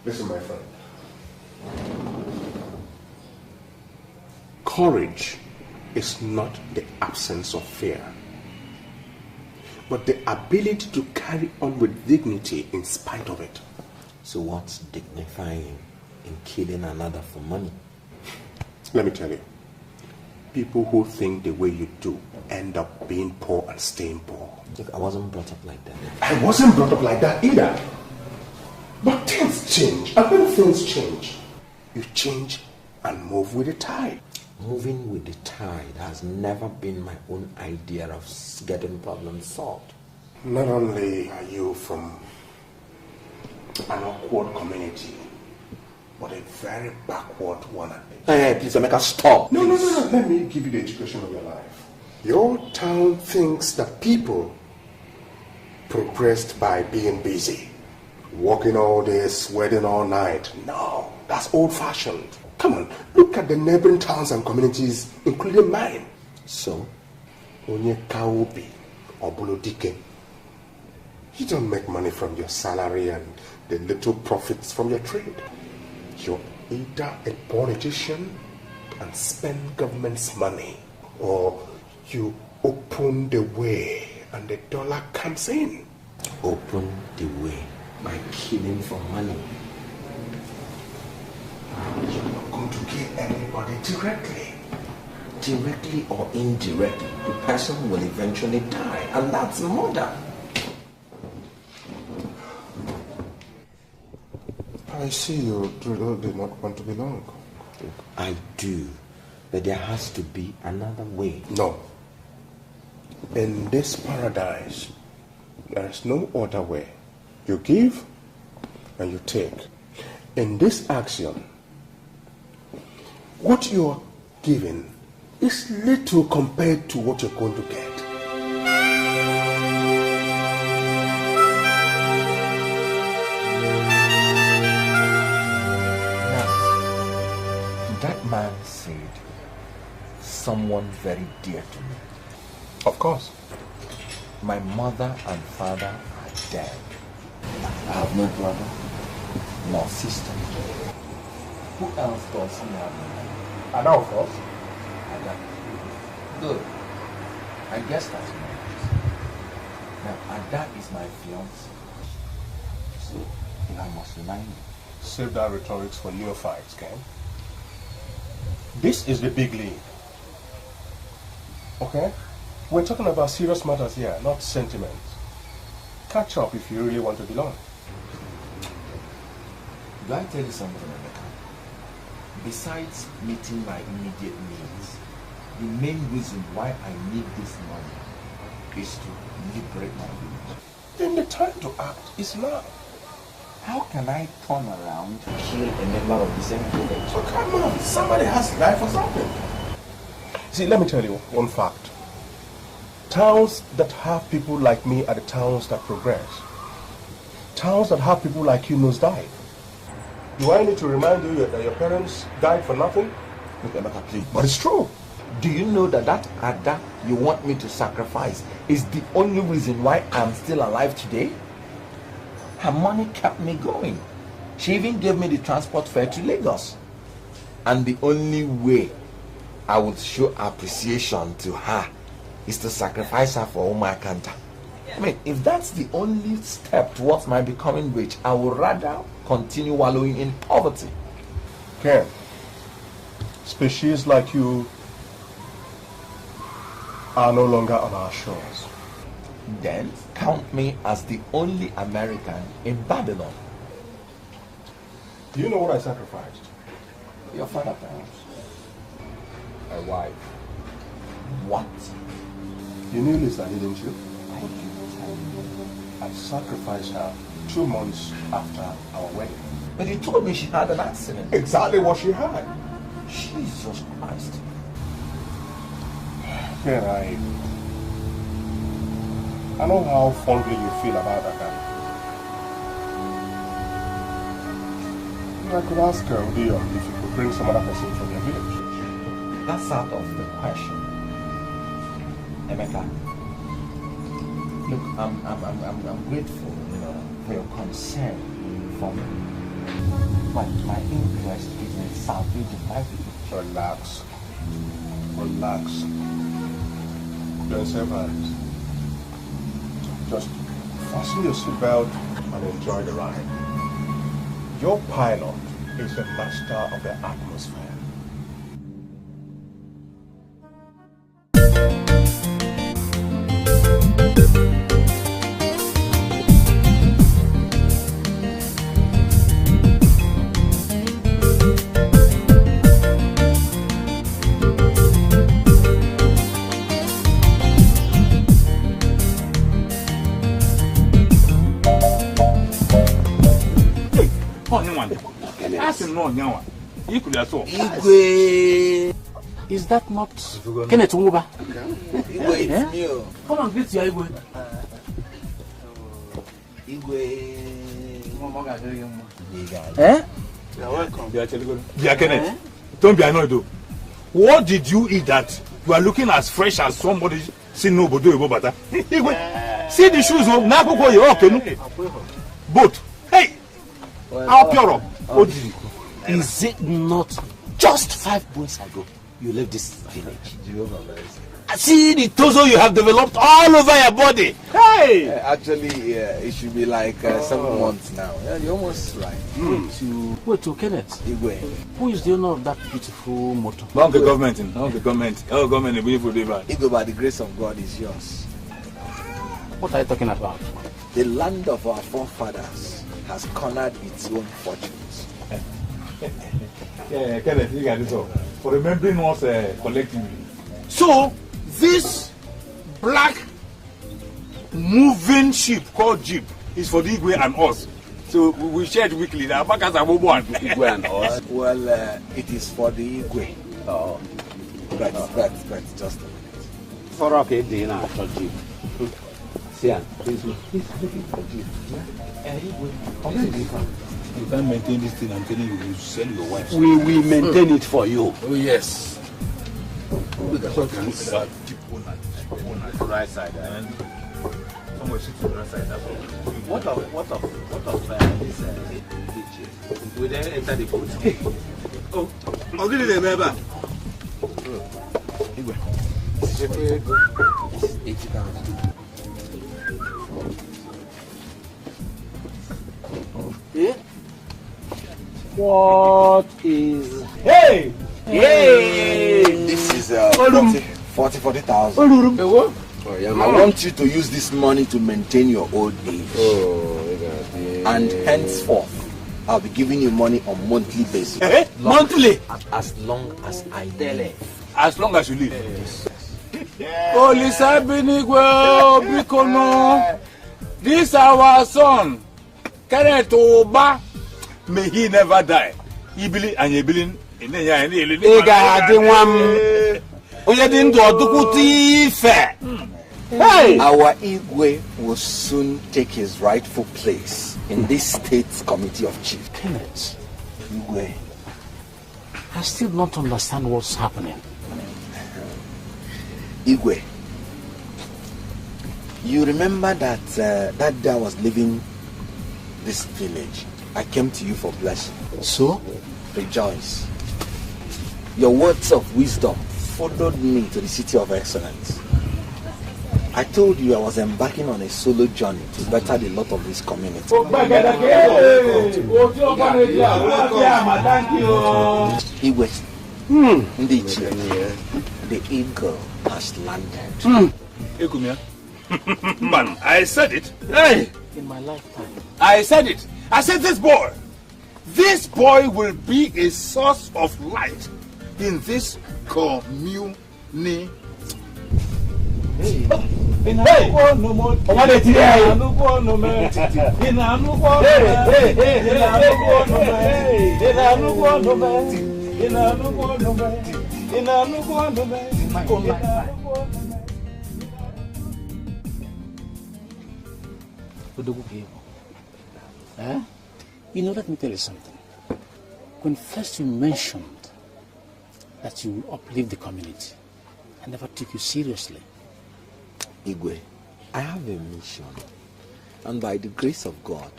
Listen, my friend. Courage is not the absence of fear, but the ability to carry on with dignity in spite of it. So what's dignifying in killing another for money? Let me tell you, people who think the way you do end up being poor and staying poor. Look, I wasn't brought up like that. I wasn't brought up like that either. But things change, and when things change, you change and move with the tide. Moving with the tide has never been my own idea of getting problems solved. Not only are you from an awkward community, but a very backward one. Hey, please, Emeka, stop. No. Let me give you the education of your life. Your town thinks that people progressed by being busy, working all day, sweating all night. No, that's old-fashioned. Come on, look at the neighboring towns and communities, including mine. So? Onye Kaubi or Bulodike. You don't make money from your salary and the little profits from your trade. You're either a politician and spend government's money, or you open the way and the dollar comes in. Open the way by killing for money. You're not going to kill anybody directly. Directly or indirectly, the person will eventually die, and that's murder. I see you really do not want to belong. I do, but there has to be another way. No. In this paradise, there is no other way. You give and you take. In this action, what you're giving is little compared to what you're going to get. That man said someone very dear to me. Of course. My mother and father are dead. I have no brother, nor sister. Who else does he have? And of course. Ada. Good. I guess that's nice. And that is my fiance. So, I must remind you. Save that rhetorics for neophytes, Ken. This is the big league. Okay? We're talking about serious matters here, not sentiments. Catch up if you really want to belong. Do I tell you something, Emeka? Besides meeting my immediate needs, the main reason why I need this money is to liberate my village. Then the time to act is now. How can I turn around to kill a member of the same village? So come on, somebody has to die for something. See, let me tell you one fact. Towns that have people like me are the towns that progress. Towns that have people like you nosedive. Do I need to remind you that your parents died for nothing? Look, Emeka, please. But it's true. Do you know that that Ada you want me to sacrifice is the only reason why I'm still alive today? Her money kept me going. She even gave me the transport fare to Lagos. And the only way I would show appreciation to her is to sacrifice her for Umakanta. I mean, if that's the only step towards my becoming rich, I would rather continue wallowing in poverty. Ken, species like you are no longer on our shores. Then count me as the only American in Babylon. Do you know what I sacrificed? Your father, perhaps. My wife. What? You knew Lisa, didn't you? I sacrificed her 2 months after our wedding. But you told me she had an accident. Exactly what she had. Jesus Christ. Ken, I know how fondly you feel about that guy. I could ask her, Udio, if you could bring some other person from your village. That's out of the question. Emeka, look, I'm grateful, for your concern for me. But my interest is in salvaging my village. Relax. Relax. You're in safe hands. Just fasten your seatbelt and enjoy the ride. Your pilot is the master of the atmosphere. Igwe. Is that not Kenneth Okonkwo? Igwe, it's me. Come on, greet your Igwe. Igwe. You're welcome. Dear Kenneth, don't be annoyed though. What did you eat that you are looking as fresh as somebody seen nobody about that? See the shoes, now go you okay? Boat. Hey, how pure up? Is it not just 5 months ago you left this village? See the torso you have developed all over your body. Hey! Actually, it should be like 7 months now. Yeah, you're almost right. Wait to Kenneth. Igwe. Who is the owner of that beautiful motor? Not the government. Not the government. Our government is beautiful. Igwe, by the grace of God, is yours. What are you talking about? The land of our forefathers has cornered its own fortunes. Yeah, Kenneth, you got this all. For remembering us collectively. So, this black moving ship called Jeep is for the Igwe and us. So we shared weekly. The Abakas are one. Igwe and us. Well, it is for the Igwe. Oh, but just a minute. For okay, dinner for Jeep. See, he's looking for Jeep. You can't maintain this thing. I'm telling you, you sell your wife. We will maintain it for you. Oh yes. Look at right side. And somewhere sits on the right side. What of this beach? We then enter the boat. Oh, I'll give you the member. Igwe. 80,000. What is... Hey! Hey! This is 40,000. Oh, yeah, I want you to use this money to maintain your old age. And henceforth, I'll be giving you money on monthly basis. Monthly? As long as I live. As long as you live. Holy Sabinigwe Bikono. This our son, Kenneth Oba. May he never die. Ibili and Ibilin. Hey! Our Igwe will soon take his rightful place in this state's committee of chiefs. Kenneth, Igwe, I still don't understand what's happening. Igwe, you remember that that day I was leaving this village, I came to you for blessing. So? Rejoice. Your words of wisdom followed me to the city of excellence. I told you I was embarking on a solo journey to better the lot of this community. Igwe, the eagle has landed. Man, I said it. Hey! In my lifetime. I said it. I said this boy will be a source of light in this community. Hey! You know, let me tell you something. When first you mentioned that you will uplift the community, I never took you seriously. Igwe, I have a mission, and by the grace of God,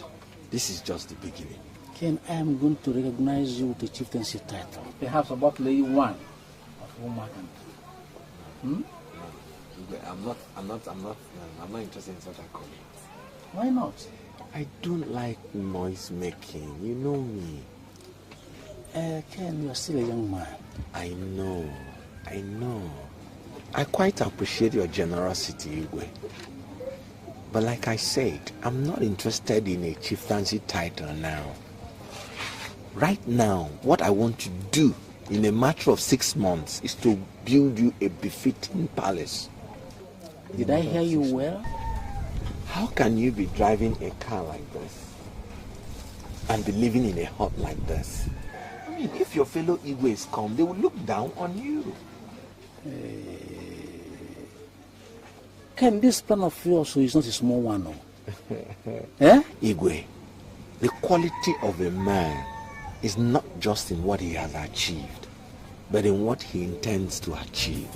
this is just the beginning. Ken, I am going to recognize you with the chieftaincy title. Perhaps about lady one of Womakan. I'm not interested in such a comment. Why not? I don't like noise making. You know me. Ken, you are still a young man. I know. I quite appreciate your generosity, Igwe. But like I said, I'm not interested in a chieftaincy title now. Right now, what I want to do in a matter of 6 months is to build you a befitting palace. Did I hear you well? How can you be driving a car like this and be living in a hut like this? I mean, if your fellow Igwes come, they will look down on you. Ken, this plan of yours is not a small one, no? Igwe, the quality of a man is not just in what he has achieved, but in what he intends to achieve.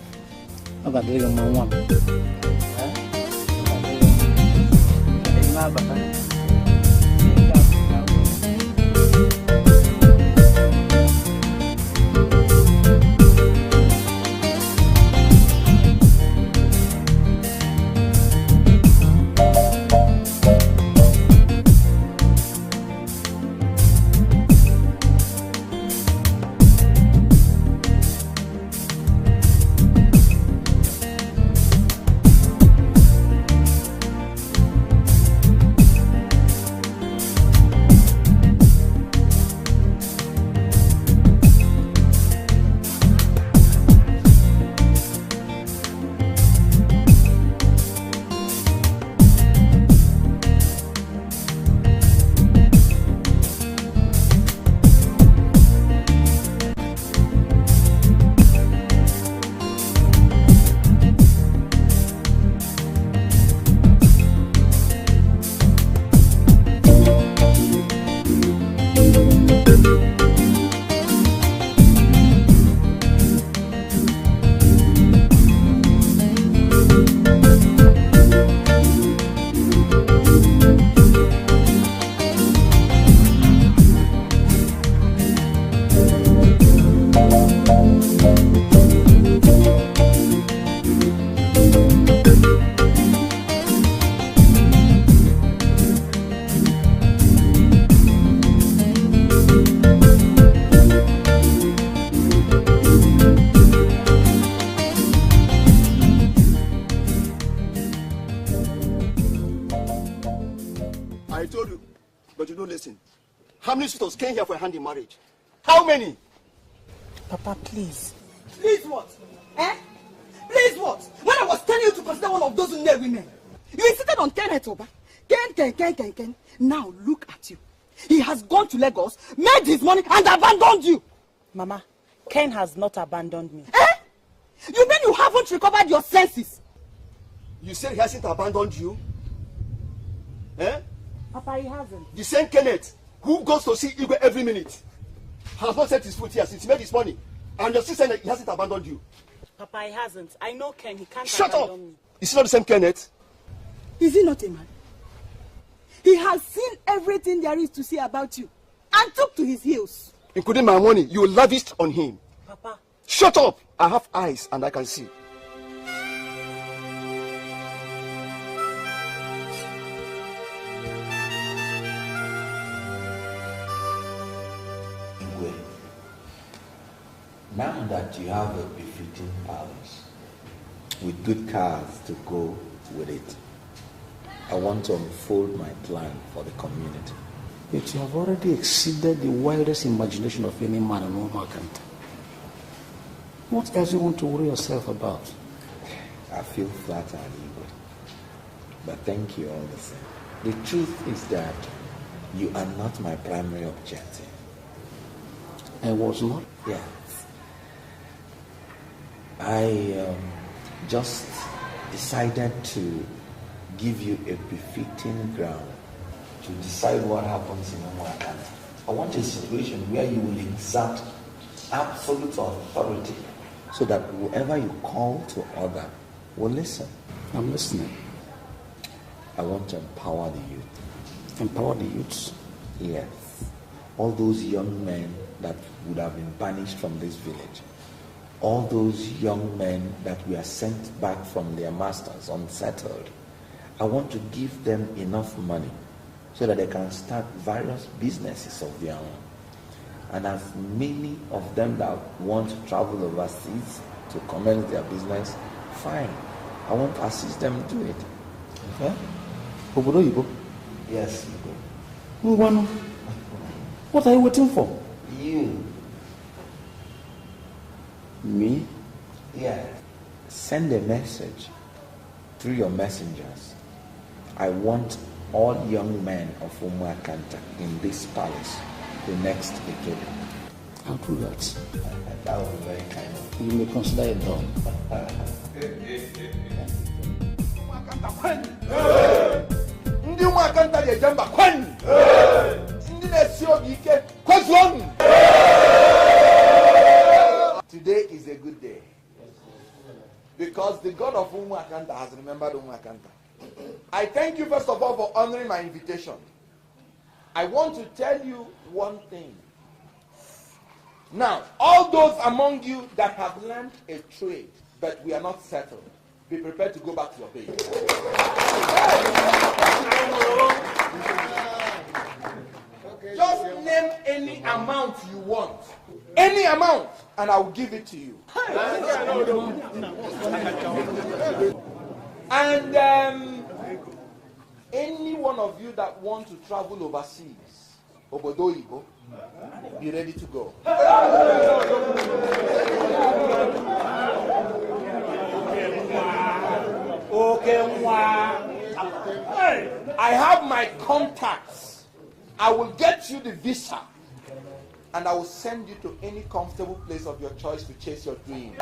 I told you, but you don't listen. How many suitors came here for a hand in marriage? How many? Papa, please. Please what? Eh? Please what? When I was telling you to consider one of those Nne women, you insisted on Kenneth Oba. Ken. Now look at you. He has gone to Lagos, made his money, and abandoned you. Mama, Ken has not abandoned me. Eh? You mean you haven't recovered your senses? You said he hasn't abandoned you? Eh? Papa, he hasn't. The same Kenneth who goes to see Igwe every minute has not set his foot here since he made his money. And you're still saying that he hasn't abandoned you. Papa, he hasn't. I know Ken. He can't Shut abandon up! me. Is he not the same Kenneth? Is he not a man? He has seen everything there is to see about you and took to his heels. Including my money, you lavished on him. Papa. Shut up! I have eyes and I can see. Now that you have a befitting palace with good cars to go with it, I want to unfold my plan for the community. But you have already exceeded the wildest imagination of any man in Omakanta. What else do you want to worry yourself about? I feel flattered, Igwe. But thank you all the same. The truth is that you are not my primary objective. I was not? Yes. I just decided to give you a befitting ground to decide what happens in Omakanta. I want a situation where you will exert absolute authority so that whoever you call to order will listen. I'm listening. I want to empower the youth. Empower the youths? Yes. All those young men that would have been banished from this village. All those young men that were sent back from their masters unsettled. I want to give them enough money so that they can start various businesses of their own. And as many of them that want to travel overseas to commence their business, fine. I want to assist them do it. Okay? Obodo Igbo? Yes, Igbo. What are you waiting for? You. Me? Yeah. Send a message through your messengers. I want all young men of Umuakanta in this palace the next decade. I'll do that. That was very kind of you. You may consider it done. Ndi Umuakanta ye jamba kwen. Ndi nesio ike kwazon. Today is a good day because the God of Umuakanta has remembered Umuakanta. I thank you first of all for honoring my invitation. I want to tell you one thing. Now, all those among you that have learned a trade but we are not settled, be prepared to go back to your base. Just name any amount you want. Any amount, and I will give it to you. And any one of you that want to travel overseas, Obodo Igbo, be ready to go. I have my contacts. I will get you the visa. And I will send you to any comfortable place of your choice to chase your dream.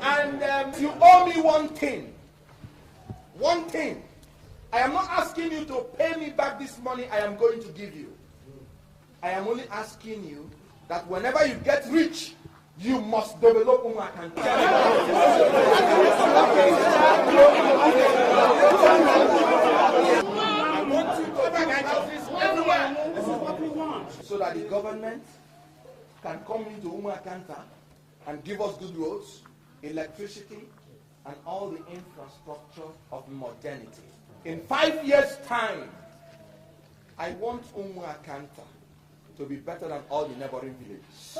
And you owe me one thing. One thing. I am not asking you to pay me back this money I am going to give you. I am only asking you that whenever you get rich, you must develop Umuakanta. I want you to organize this everywhere. This is what we want. So that the government can come into Umuakanta and give us good roads, electricity, and all the infrastructure of modernity. In 5 years' time, I want Umuakanta to be better than all the neighboring villages.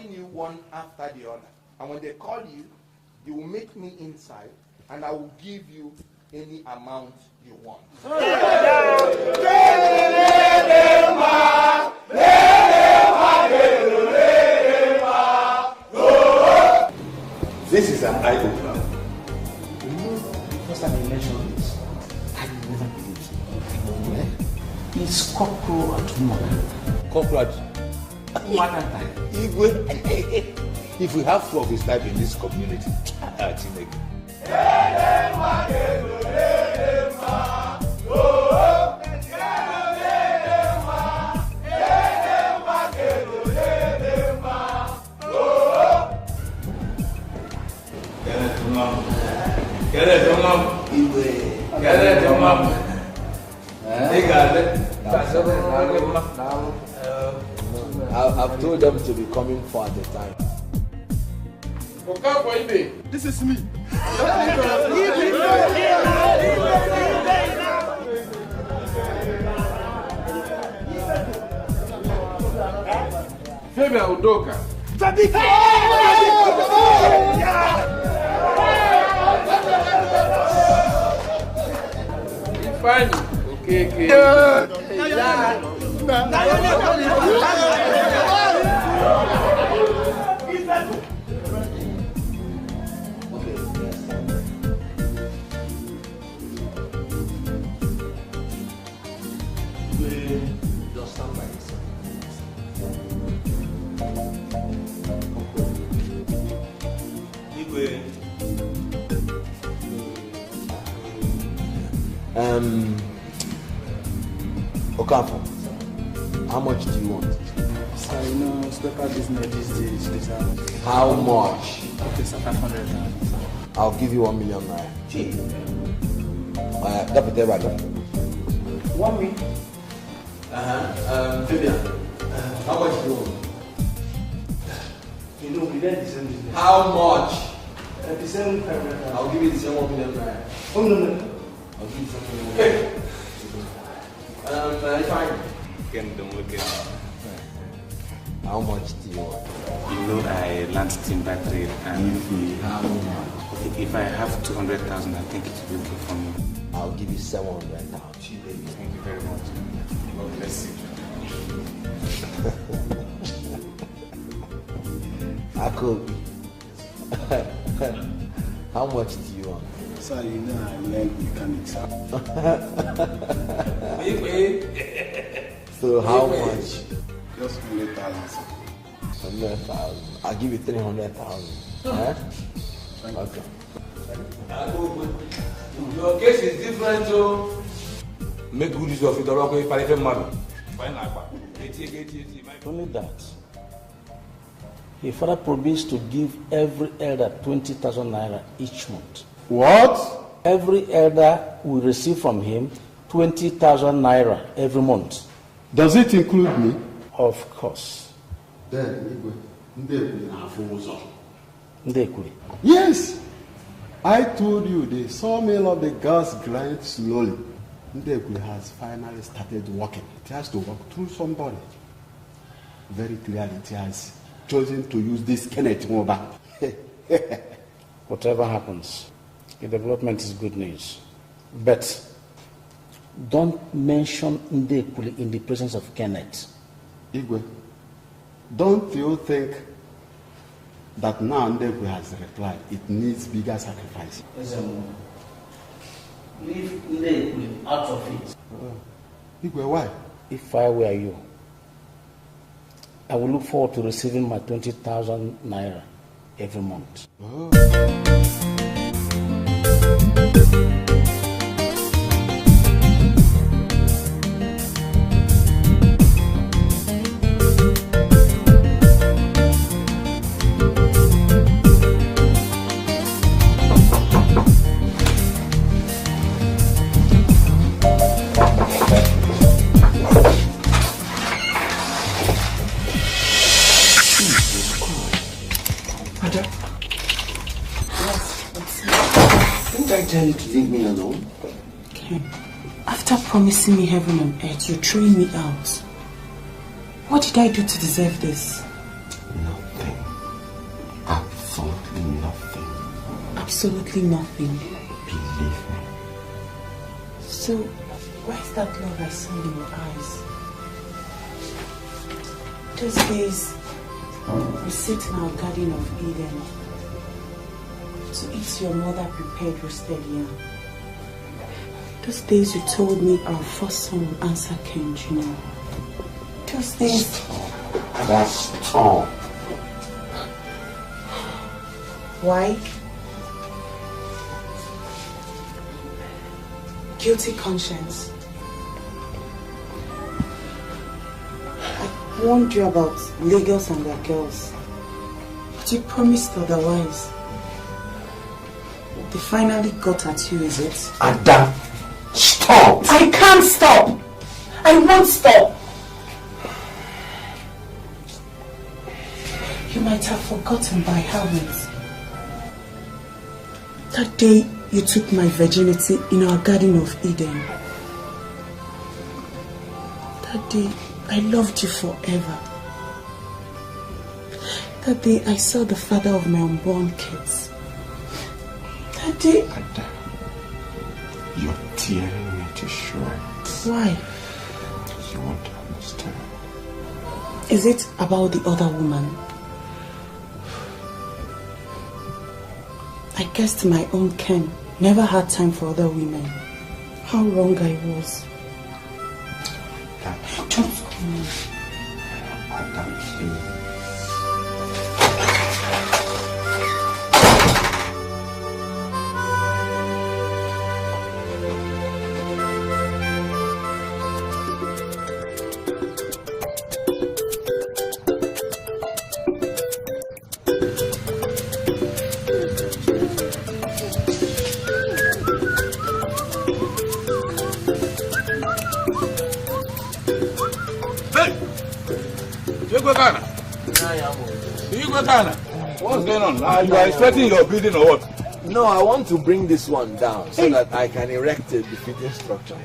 calling you one after the other. And when they call you, you will meet me inside and I will give you any amount you want. This is an eye-opener. First time I mentioned this, I never believed it. It's cockroach at home. Cockroach. If we have 2 of his type in this community, I've told them to be coming 4 at a time. Okonkwo Efe. This is me. Fabian Udoka. Ifeanyi Okeke. Okonkwo, how much do you want? Sir, you know, paper business these days. How much? Okay, sir, 500,000. I'll give you 1 million naira. Drop it there, right? 1 million. Fabian, how much do you want? You know, we did the same business. How much? The same 500,000. I'll give you the same 1 million naira. Oh, no. I'll give you something more. Fine. How much do you want? You know, I learned timber trade, and if I have 200,000, I think it will be good for me. I'll give you 700,000. Thank you very much. God bless you. Akobi, how much do you want? Sir, you know I learned mechanics. So how much? Just 100,000, sir. 100,000. I'll give you 300,000. Okay. Your case is different, so make good use of it. Only that. He further promised to give every elder 20,000 naira each month. What? Every elder will receive from him 20,000 naira every month. Does it include me? Of course. Then, Yes. I told you the sawmill of the gods grinds slowly. Ndekwe has finally started working. It has to work through somebody. Very clearly, it has chosen to use this Kenneth Okonkwo. Whatever happens, the development is good news. But don't mention Ndekwe in the presence of Kenneth. Igwe, don't you think that now Ndekwe has replied, it needs bigger sacrifice? Leave Ndekwe out of it. Igwe, why? If I were you, I will look forward to receiving my 20,000 naira every month. Oh. Tell you to leave me alone. Ken, after promising me heaven and earth, you're throwing me out. What did I do to deserve this? Nothing. absolutely nothing. Believe me. So, where's that love I saw in your eyes? Those days, we sit in our garden of Eden to eat your mother prepared roasted yam. Those days you told me our first son would answer Ken Jr. Those days... Stop. Why? Guilty conscience. I warned you about Lagos and their girls, but you promised otherwise. They finally got at you, is it? Ada, stop! I can't stop! I won't stop! You might have forgotten by habit. That day you took my virginity in our Garden of Eden. That day I loved you forever. That day I saw the father of my unborn kids. That day... Ada, you're tearing me to shreds. Why? You won't understand. Is it about the other woman? I guessed my own Ken never had time for other women. How wrong I was. Just come on. Ada, please. What's going on? You are expecting your building or what? No, I want to bring this one down so that I can erect a befitting structure.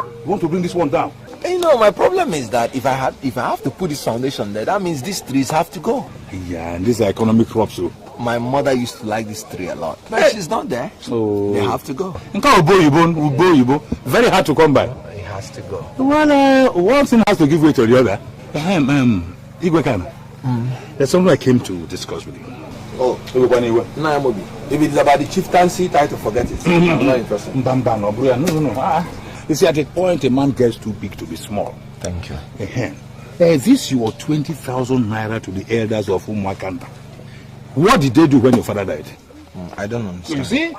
You want to bring this one down? You know, my problem is that if I have to put this foundation there, that means these trees have to go. Yeah, and these are economic crops too. My mother used to like this tree a lot, but she's not there. So they have to go. Very hard to come by. It has to go. Well, one thing has to give way to the other. Igwekana, there's something I came to discuss with you. Oh, Nayamobi. If it's about the chieftaincy, try to forget it. I'm not interested. No. You see, at a point, a man gets too big to be small. Thank you. This your 20,000 naira to the elders of Umuakanta. What did they do when your father died? I don't understand. You see,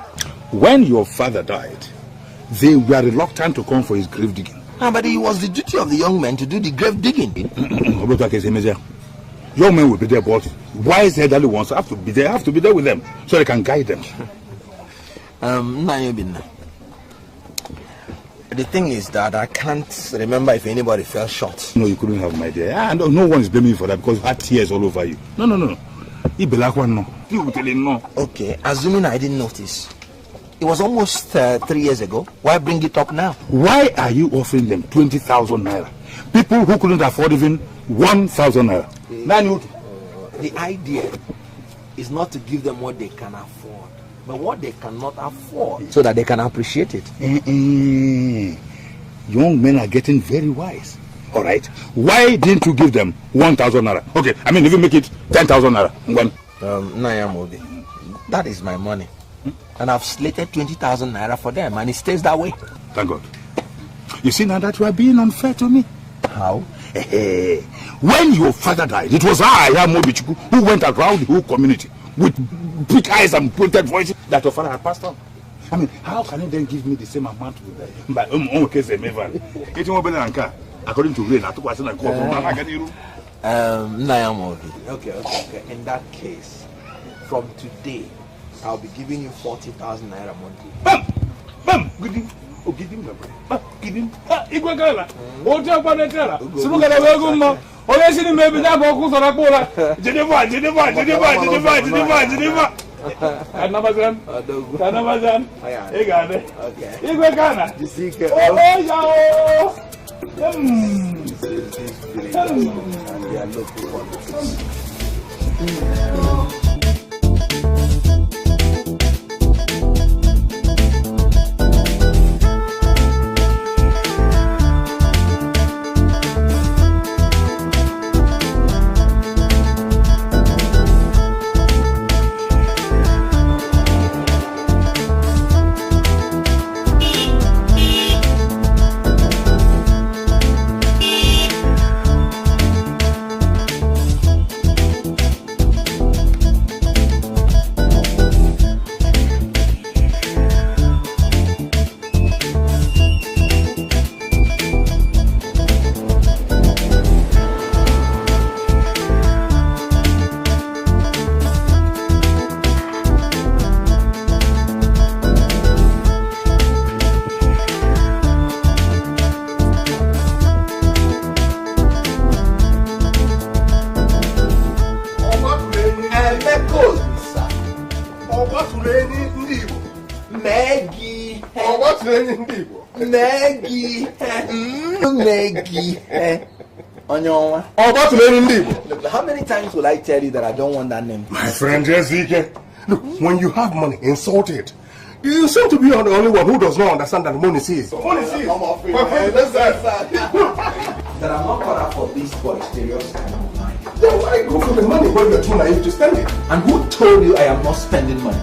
when your father died, they were reluctant to come for his grave digging. But it was the duty of the young men to do the grave digging. Young men will be there, but wise elderly ones have to be there with them, so they can guide them. The thing is that I can't remember if anybody fell short. No, you couldn't have my dear. And no one is blaming you for that because you had tears all over you. No. Okay, assuming I didn't notice. It was almost 3 years ago. Why bring it up now? Why are you offering them 20,000 naira? People who couldn't afford even 1,000 naira. The idea is not to give them what they can afford, but what they cannot afford, so that they can appreciate it. Young men are getting very wise. All right. Why didn't you give them 1,000 naira? Okay, I mean, if you make it 10,000 naira. Nayamobi, that is my money. And I've slated 20,000 naira for them, and it stays that way. Thank God. You see now that you are being unfair to me. How? When your father died, it was I, Mobichuku, who went around the whole community with big eyes and pointed voices that your father had passed on. I mean, how can you then give me the same amount with that? According to Rain, I took what I called Nayamobi. Okay. In that case, from today, I'll be giving you 40,000 naira monthly. Bam! Give him. Give him. Igwekala. Oja panetela. Sumukala wegumma. Oyesini maybe that boku sora kola. Jeneva. Kanamazan. Egane. Okay. Igwekana. Jisike. Oh, and their local politics. Negi. Negi. Onyowa. Look, how many times will I tell you that I don't want that name? My friend Jessica, look, when you have money, insult it. You seem to be the only one who does not understand that money sees. Money sees. That I'm not caught up for this boisterous kind of life. Then why go for the money when you're too naive to spend it? And who told you I am not spending money?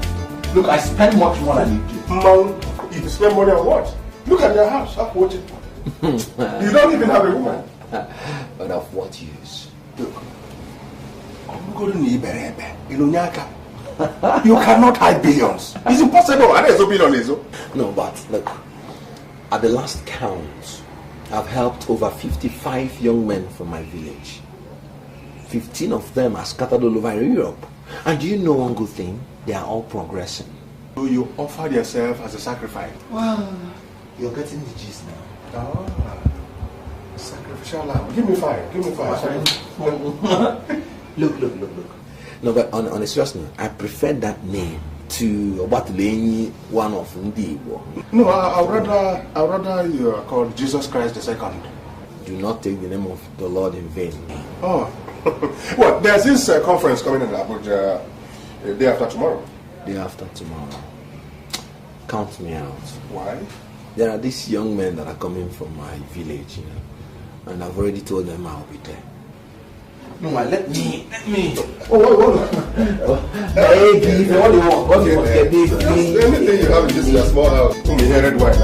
Look, I spend much more than you do. Man, you spend money on what? Look at your house. Have what it. You don't even have a woman. But of what use? Look, you cannot hide billions. It's impossible. No, but look, at the last count, I've helped over 55 young men from my village. 15 of them are scattered all over Europe. And do you know one good thing? They are all progressing. So you offered yourself as a sacrifice? Well, you're getting the gist now. Ah, sacrificial lamb. Give me five. Look. No, but on a serious note, I prefer that name to one of Ndibo. No, I'd rather you are called Jesus Christ II. Do not take the name of the Lord in vain. Oh. Well, there's this conference coming in Abuja the day after tomorrow. Day after tomorrow. Count me out. Why? There are these young men that are coming from my village, and I've already told them I'll be there. No, let me. Oh, hold on. Baby, what do you want? What do you want? Anything you have in this your small house. The red wine.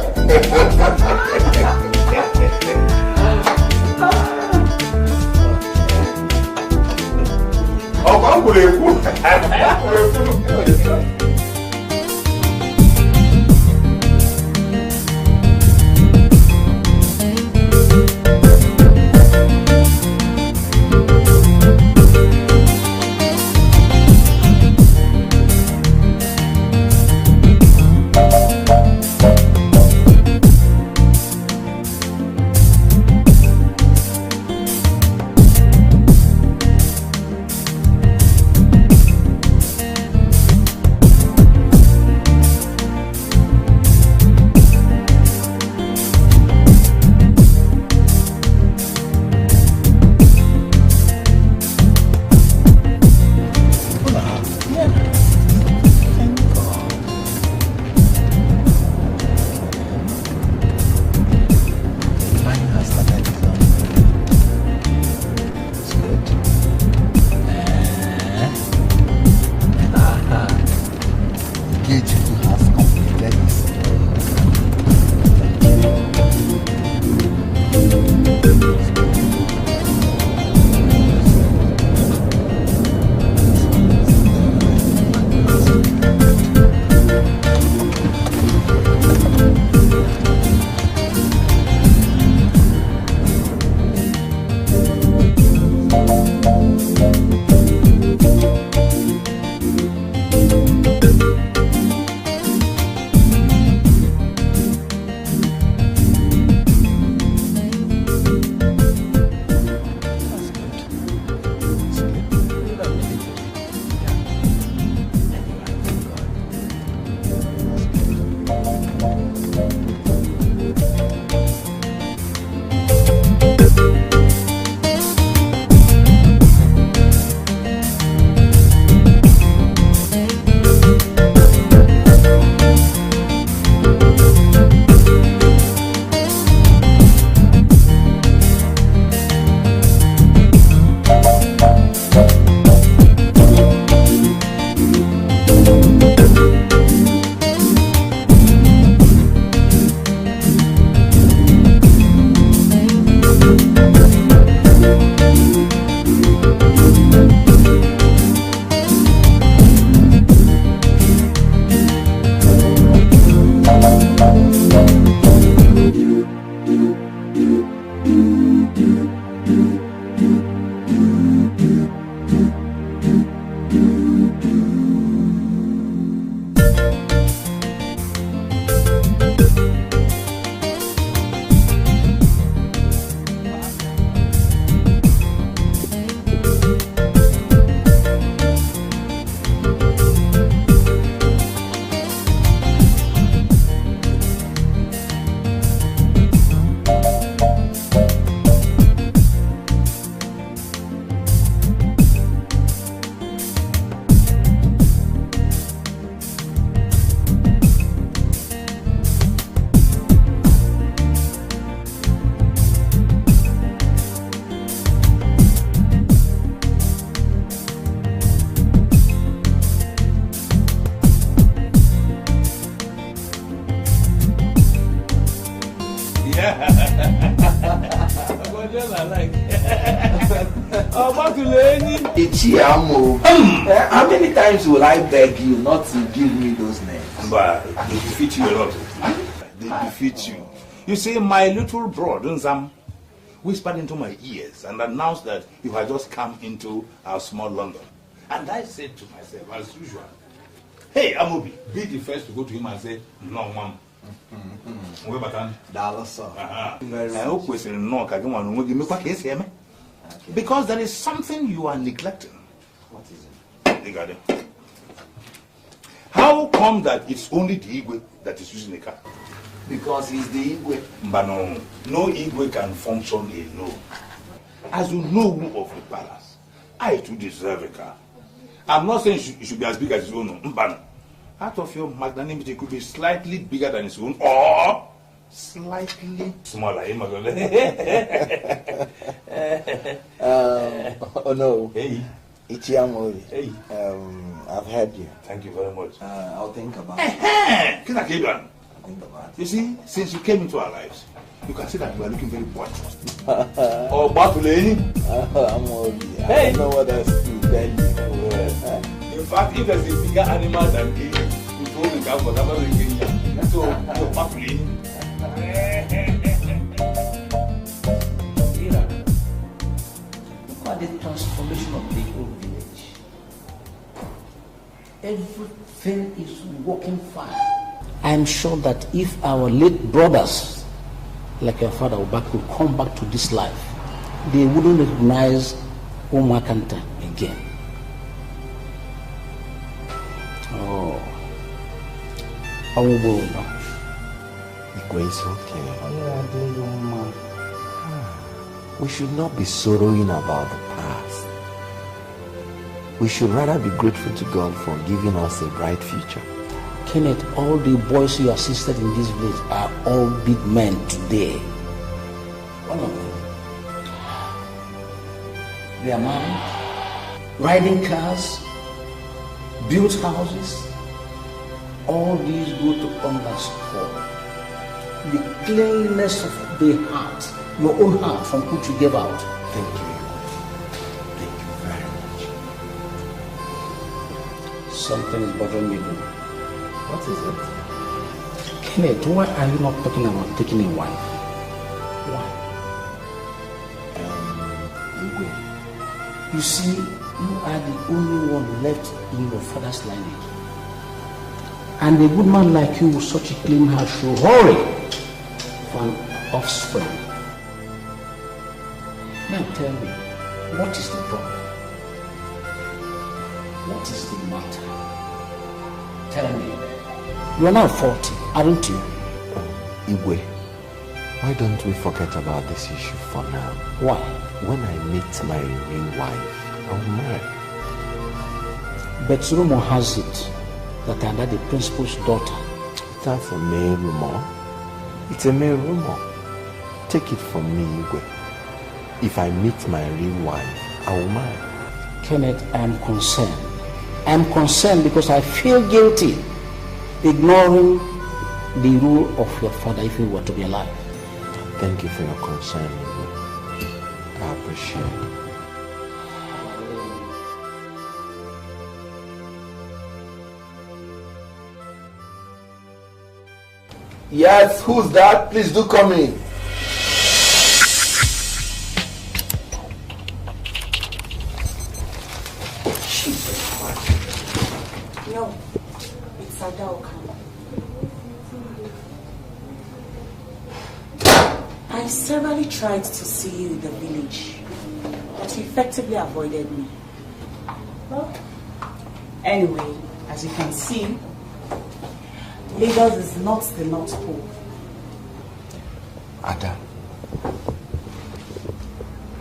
How many times will I beg you not to give me those names? But they defeat you a lot. They defeat you. You see, my little brother Nzam whispered into my ears and announced that you had just come into our small London. And I said to myself, as usual, hey, Amobi, be the first to go to him and say, no, mom. Because there is something you are neglecting. What is it? How come that it's only the Igwe that is using the car? Because he's the Igwe. But no Igwe can function alone. As you know of the palace, I too deserve a car. I'm not saying it should be as big as his own, but out of your magnanimity, it could be slightly bigger than his own, or slightly smaller. Oh no. Hey. Ichiamobi. Hey. I've heard you. Thank you very much. I'll think about it. I'll think about it. You see, since you came into our lives, you can see that you are looking very boisterous. Oh, Batuleni. Hey. I don't know what else to tell you. In fact, if there's a bigger animal than me, we told the cow for that one. So, you're Batuleni. Look at the transformation of the whole village. Everything is working fine. I am sure that if our late brothers, like your father Obak, could come back to this life, they wouldn't recognize Omakanta again. Oh. It's okay. We should not be sorrowing about the past. We should rather be grateful to God for giving us a bright future. Kenneth, all the boys you assisted in this village are all big men today. All of them. They are married, riding cars, built houses. All these go to underscore the cleanliness of the heart, your own heart from which you gave out. Thank you. Thank you very much. Something is bothering me. What is it? Kenneth, why are you not talking about taking a wife? Why? You see, you are the only one left in your father's lineage. And a good man like you with such a clean heart should hurry for an offspring. Now tell me, what is the problem? What is the matter? Tell me. You are now 40, aren't you? Igwe, why don't we forget about this issue for now? Why? When I meet my real wife, I'll marry. But rumor has it that I'm the principal's daughter. That's a mere rumor. It's a mere rumor. Take it from me, Igwe. If I meet my real wife, I will marry. Kenneth, I am concerned. I am concerned because I feel guilty ignoring the rule of your father if he were to be alive. Thank you for your concern, Igwe. I appreciate it. Yes, who's that? Please do come in. No, it's Edochie. I severally tried to see you in the village, but you effectively avoided me. Well, anyway, as you can see, Lagos is not the North Pole. Ada,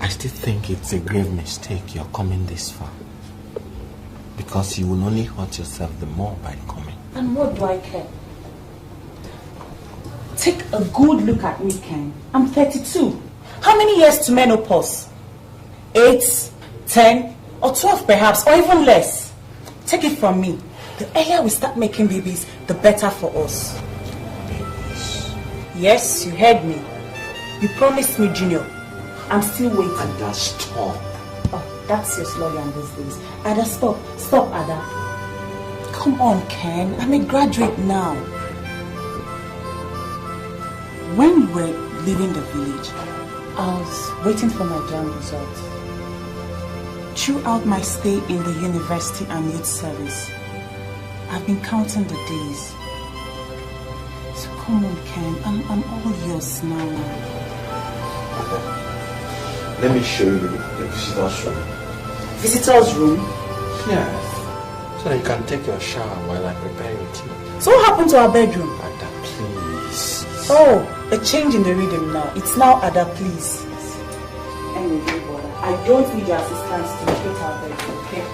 I still think it's a grave mistake you're coming this far. Because you will only hurt yourself the more by coming. And what do I care? Take a good look at me, Ken. I'm 32. How many years to menopause? 8, 10, or 12 perhaps, or even less. Take it from me. The earlier we start making babies, the better for us. Babies? Yes, you heard me. You promised me, Junior. I'm still waiting. Ada, stop. Oh, that's your slogan these days. Ada, stop. Stop, Ada. Come on, Ken. I'm a graduate now. When we were leaving the village, I was waiting for my jam results. Throughout my stay in the university and youth service, I've been counting the days. So come on, Ken. I'm all yours now. Let me show you the visitor's room. Visitor's room? Yes. So that you can take your shower while I prepare your tea. So what happened to our bedroom? Ada, please. Oh, a change in the rhythm now. It's now Ada, please. Anyway, don't bother. I don't need your assistance to locate our bedroom, okay?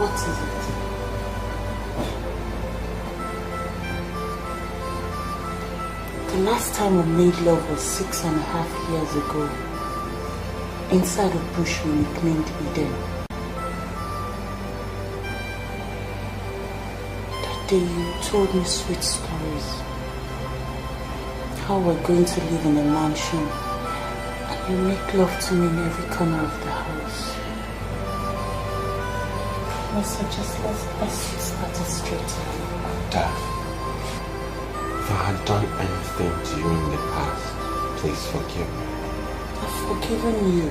What is it? The last time we made love was 6.5 years ago. Inside a bush we nicknamed Eden. That day you told me sweet stories. How we're going to live in a mansion. And you make love to me in every corner of the house. I suggest let's start it straight away. Dad, if I had done anything to you in the past, please forgive me. I've forgiven you.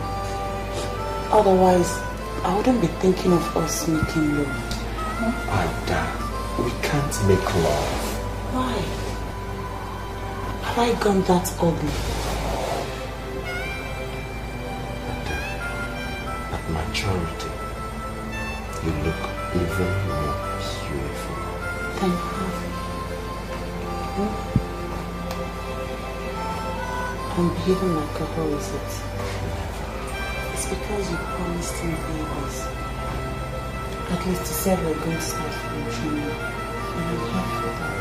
Otherwise, I wouldn't be thinking of us making love. Dad, we can't make love. Why? Have I gone that ugly? At maturity, you look even more beautiful. Then how? I'm behaving like a hoe, is it? It's because you promised me babies. At least you said we're going to start from June. And I'm here for that.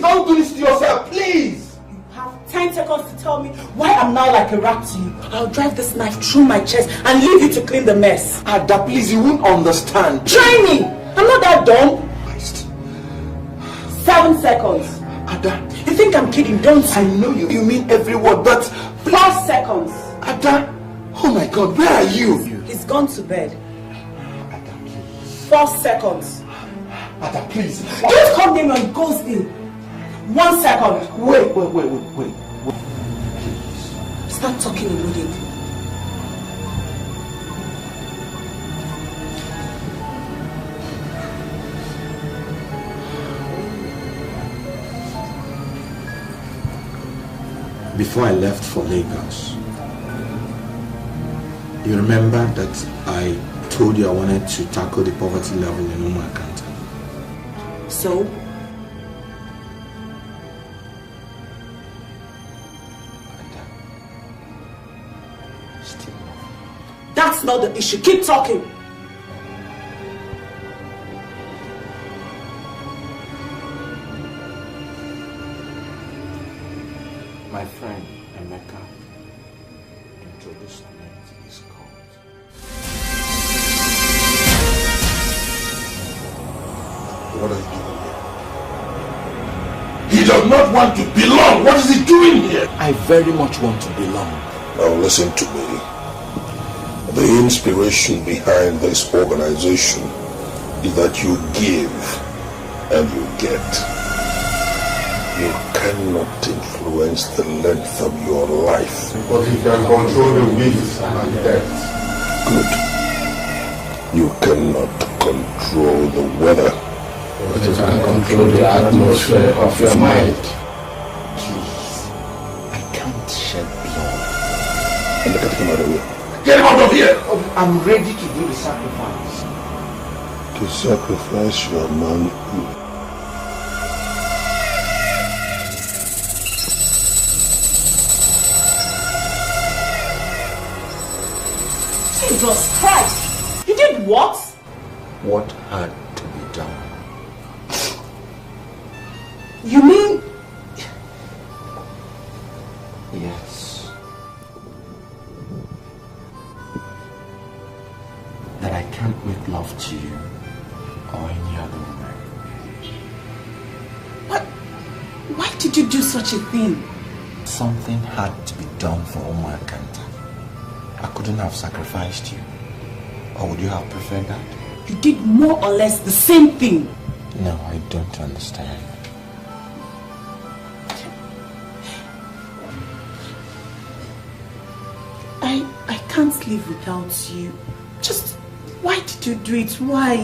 Don't do this to yourself, please! You have 10 seconds to tell me why I'm now like a rat to you. I'll drive this knife through my chest and leave you to clean the mess. Ada, please, you won't understand. Try me! I'm not that dumb. 7 seconds. Ada, you think I'm kidding, don't you? I know you mean every word, but... 4 seconds. Ada, oh my God, where are you? He's gone to bed. Ada, please. 4 seconds. Ada, please. Don't come near me when he goes in. 1 second. Wait. Please. Start talking immediately. before I left for Lagos, you remember that I told you I wanted to tackle the poverty level in Umuakanta? So? That's not the issue. Keep talking. My friend Emeka introduced me to this cult. What are you doing here? He does not want to belong. What is he doing here? I very much want to belong. Now listen to me. The inspiration behind this organization is that you give and you get. You cannot influence the length of your life. But you can control the winds and depths. Good. You cannot control the weather. But you can control the atmosphere of your mind. Please, I can't shed blood. And look at him out of here. Get him out of here! I'm ready to do the sacrifice. To sacrifice your man. Jesus Christ! You did what? What had to be done? You mean... Yes. That I can't make love to you or any other woman. What? Why did you do such a thing? Something had to be done for Umuakanta. I couldn't have sacrificed you. Or would you have preferred that? You did more or less the same thing. No, I don't understand. I can't live without you. Just, why did you do it? Why?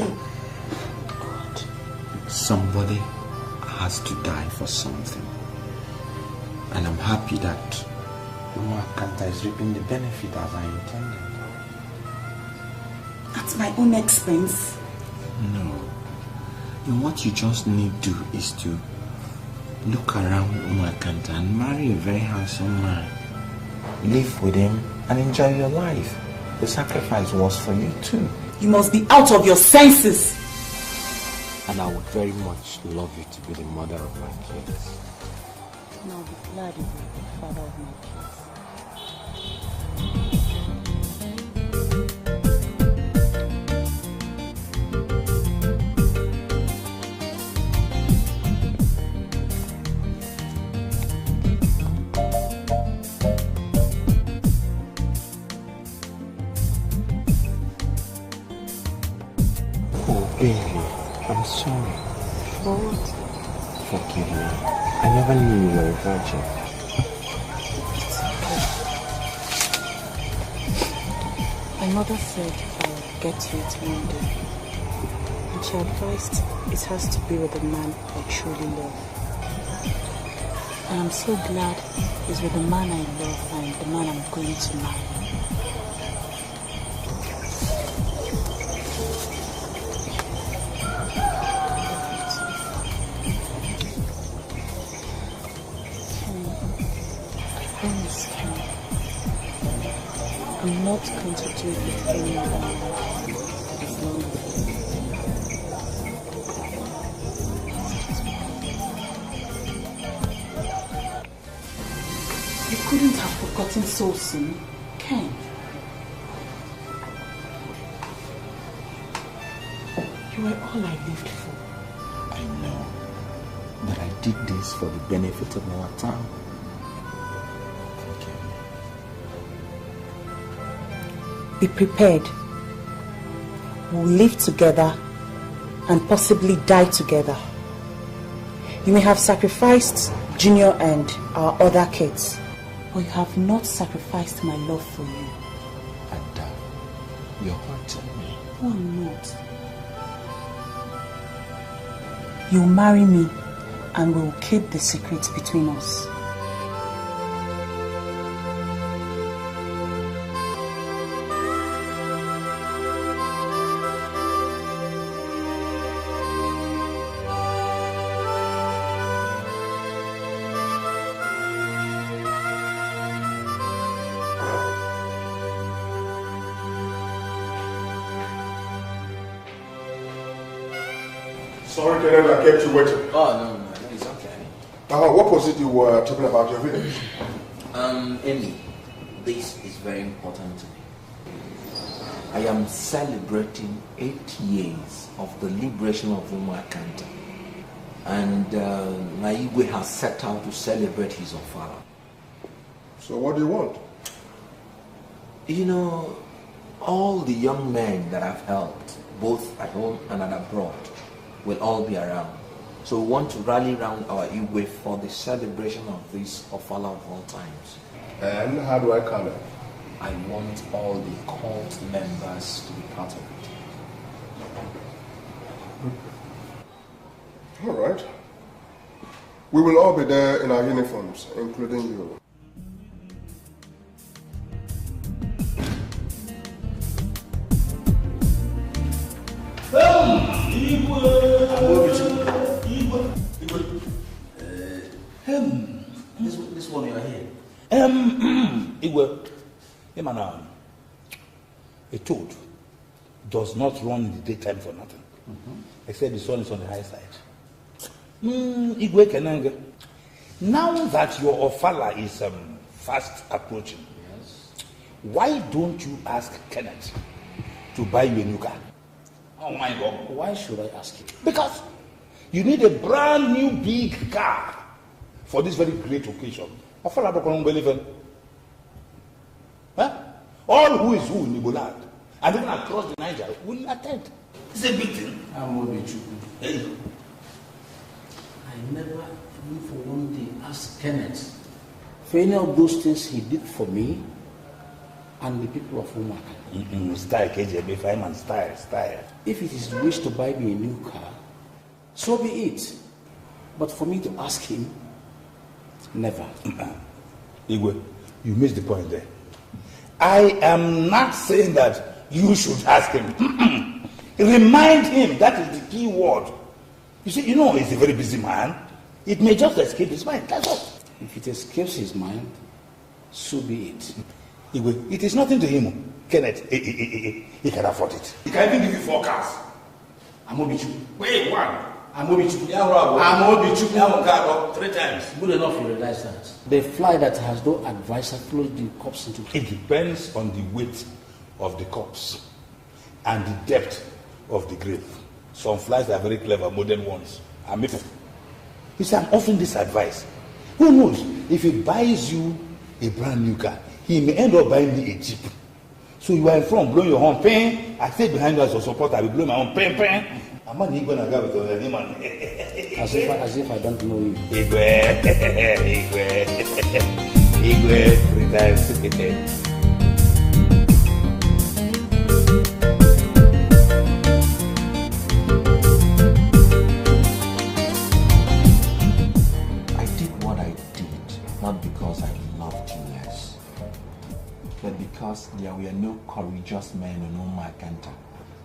God, somebody has to die for something. And I'm happy that Umuakanta is reaping the benefit as I intended. At my own expense? No. And what you just need to do is to look around Umuakanta and marry a very handsome man. Live with him and enjoy your life. The sacrifice was for you too. You must be out of your senses. And I would very much love you to be the mother of my kids. And I'll be glad you will be the father of my kids. Baby, I'm sorry. For what? Forgive me. I never knew you were a virgin. My mother said I would get to it one day. And she advised it has to be with the man I truly love. And I'm so glad it's with the man I love and the man I'm going to marry. I'm not going to do it with anyone that is wrong with you. You couldn't have forgotten so soon, Ken. You were all I lived for. I know. But I did this for the benefit of our town. Be prepared. We'll live together and possibly die together. You may have sacrificed Junior and our other kids, but you have not sacrificed my love for you. Ada, you're hurting me. No, I'm not. You'll marry me and we'll keep the secret between us. Sorry, Kenneth, I kept you waiting. Oh, no, it's okay. What was it you were talking about your village? Amy, this is very important to me. I am celebrating 8 years of the liberation of Umuakanta. And Naigwe has set out to celebrate his Ofala. So what do you want? You know, all the young men that I've helped, both at home and abroad, will all be around. So we want to rally around our Igwe for the celebration of this Ofala of all times. And how do I come in? I want all the cult members to be part of it. All right. We will all be there in our uniforms, including you. This one you are here. A toad does not run in the daytime for nothing, except the sun is on the high side. Igwe Kenanga, now that your Ofala is fast approaching, why don't you ask Kenneth to buy you a new car? Oh my God. Why should I ask you? Because you need a brand new big car for this very great occasion. Ofala don't believe in. Huh? All who is who in Igbo land, and even across the Niger, will attend. It's a big thing. I'm going to be true. I never, even for one day, asked Kenneth for any of those things he did for me and the people of Umaka. Style, KJB, fireman, style. If it is wish to buy me a new car, so be it. But for me to ask him, never. Igwe, you missed the point there. I am not saying that you should ask him. Remind him, that is the key word. You see, he's a very busy man. It may just escape his mind, that's all. If it escapes his mind, so be it. Igwe, it is nothing to him. Kenneth, he can afford it. He can even give you 4 cars. I'm going to be true. Wait, one. I'm going to be true. I'm going to be true. 3 times. Good enough you realize that. The fly that has no advisor throws the corpse into. It depends on the weight of the corpse and the depth of the grave. Some flies are very clever, modern ones. You see, I'm offering this advice. Who knows? If he buys you a brand new car, he may end up buying me a Jeep. So you are in front, blowing your horn, pain. I stay behind you as a support, I will blow my own pain. I'm not going to go with the man. As if I don't know you. Igwe, 3 times. I did what I did, not because I loved you less, but because there were no courageous men in Umuakanta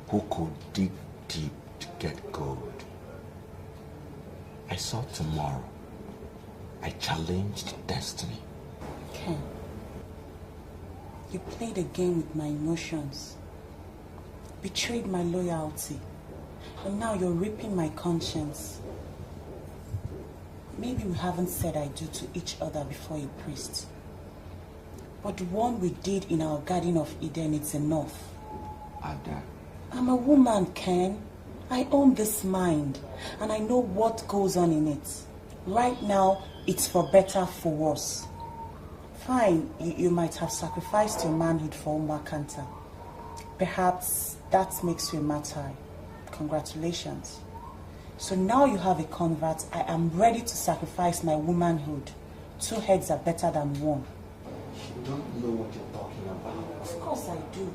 who could dig deep to get gold. I saw tomorrow. I challenged destiny. Ken, you played a game with my emotions, betrayed my loyalty, and now you're ripping my conscience. Maybe we haven't said I do to each other before a priest, but the one we did in our Garden of Eden, it's enough. Ada. I'm a woman, Ken. I own this mind, and I know what goes on in it. Right now, it's for better, for worse. Fine, you might have sacrificed your manhood for Umuakanta. Perhaps that makes you a martyr. Congratulations. So now you have a convert. I am ready to sacrifice my womanhood. 2 heads are better than 1. You don't know what you're talking about. Of course I do.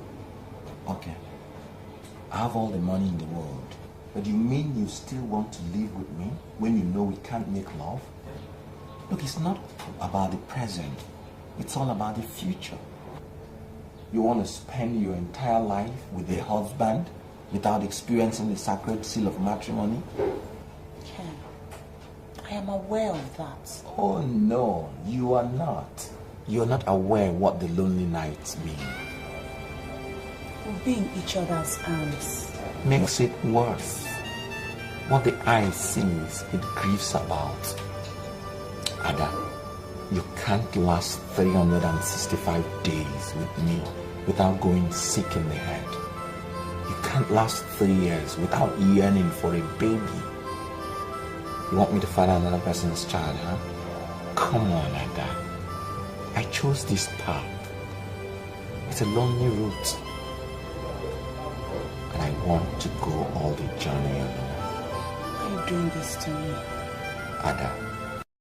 Okay. I have all the money in the world. But you mean you still want to live with me when you know we can't make love? Look, it's not about the present. It's all about the future. You want to spend your entire life with a husband without experiencing the sacred seal of matrimony? Ken, I am aware of that. Oh no, you are not. You're not aware what the lonely nights mean. We'll be in each other's arms. Makes it worse. What the eye sees, it grieves about. Ada, you can't last 365 days with me without going sick in the head. You can't last 3 years without yearning for a baby. You want me to father another person's child, huh? Come on, Ada. I chose this path. It's a lonely route. And I want to go all the journey alone. Why are you doing this to me? Ada,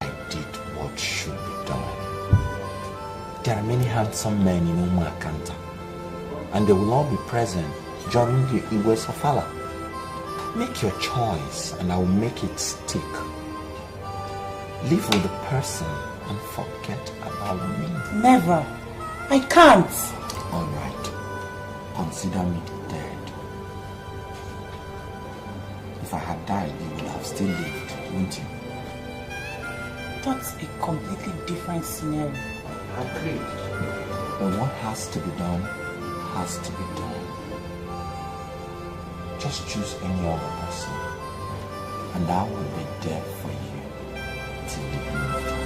I did what should be done. There are many handsome men in Umakanta, and they will all be present during the Iwe Sofala. Make your choice, and I will make it stick. Live with the person and forget about me. Never. I can't. All right. Consider me dead. If I had died, you would have still lived, wouldn't you? That's a completely different scenario. Agreed. But what has to be done, has to be done. Just choose any other person, and I will be there for you till the end of time.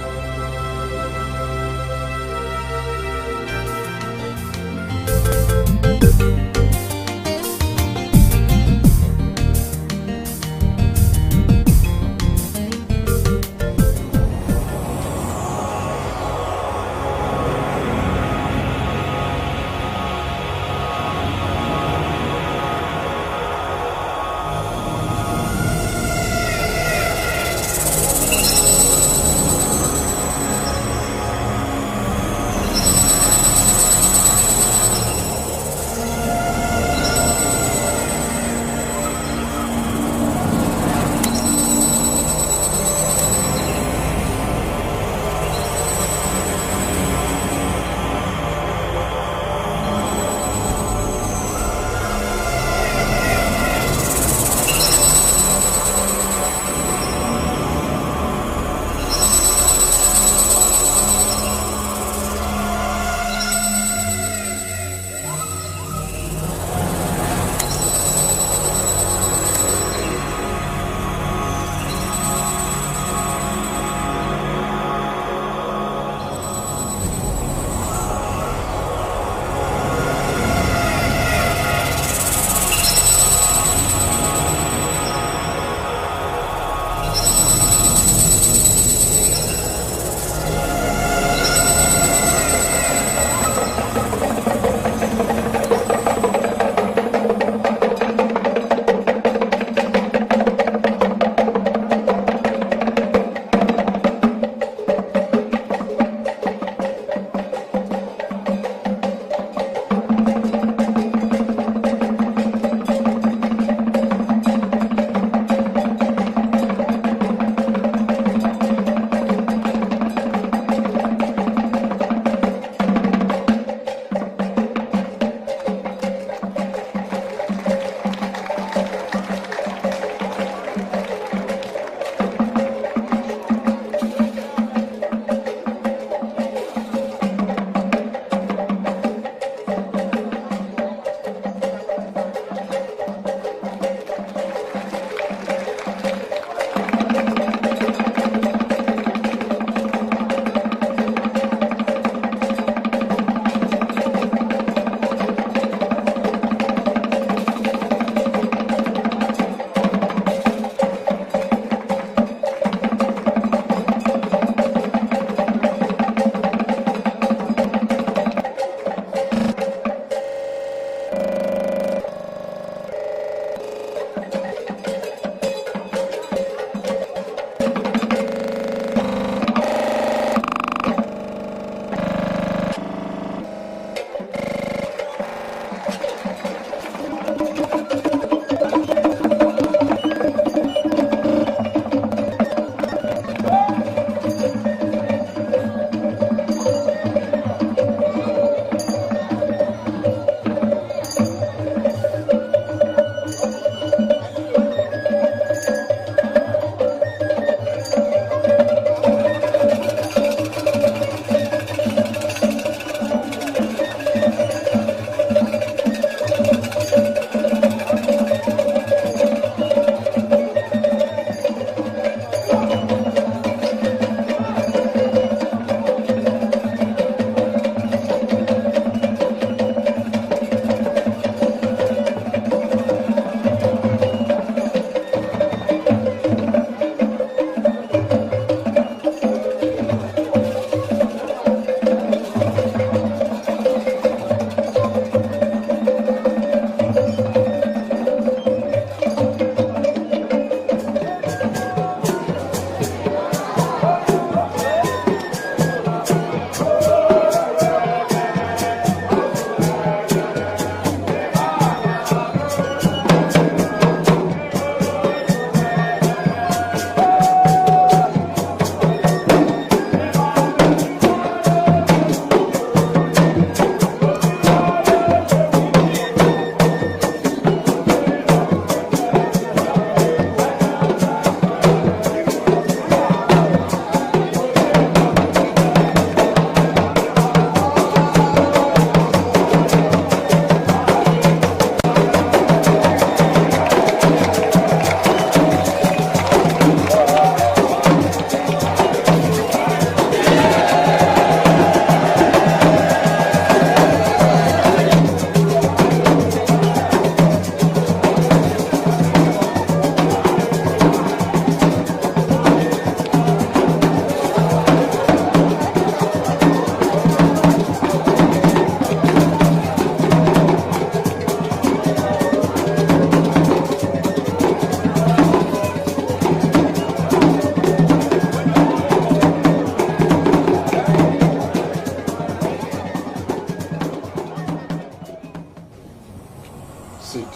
sick.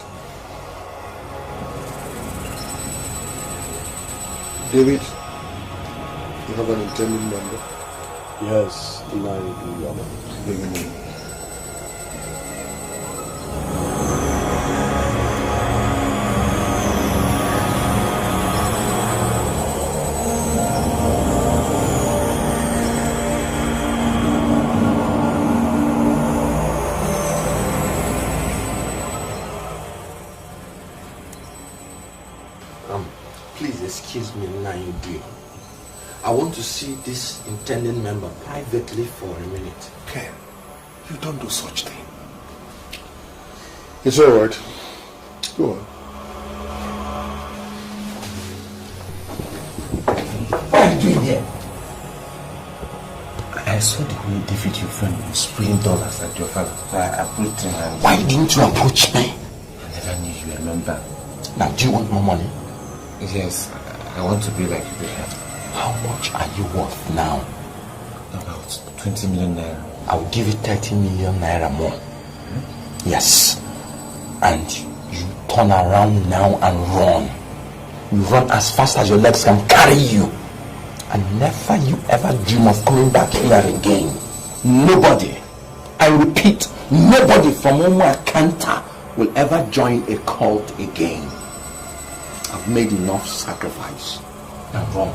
David, you have an intending member? Yes, my Lord. Bring him in. Please excuse me, Nayudio. I want to see this intending member privately for a minute. Ken, you don't do such thing. It's all right. Go on. What are you doing here? I saw the way David, your friend, was spraying dollars at your father. So I approached him and... Why didn't you approach me? I never knew you were a member. Now, do you want more money? Yes, I want to be like you behave. How much are you worth now? About 20 million naira. I will give you 30 million naira more. Yes. And you turn around now and run. You run as fast as your legs can carry you. And never you ever dream of coming back here again. Nobody, I repeat, nobody from Umuakanta will ever join a cult again. I've made enough sacrifice. Now run.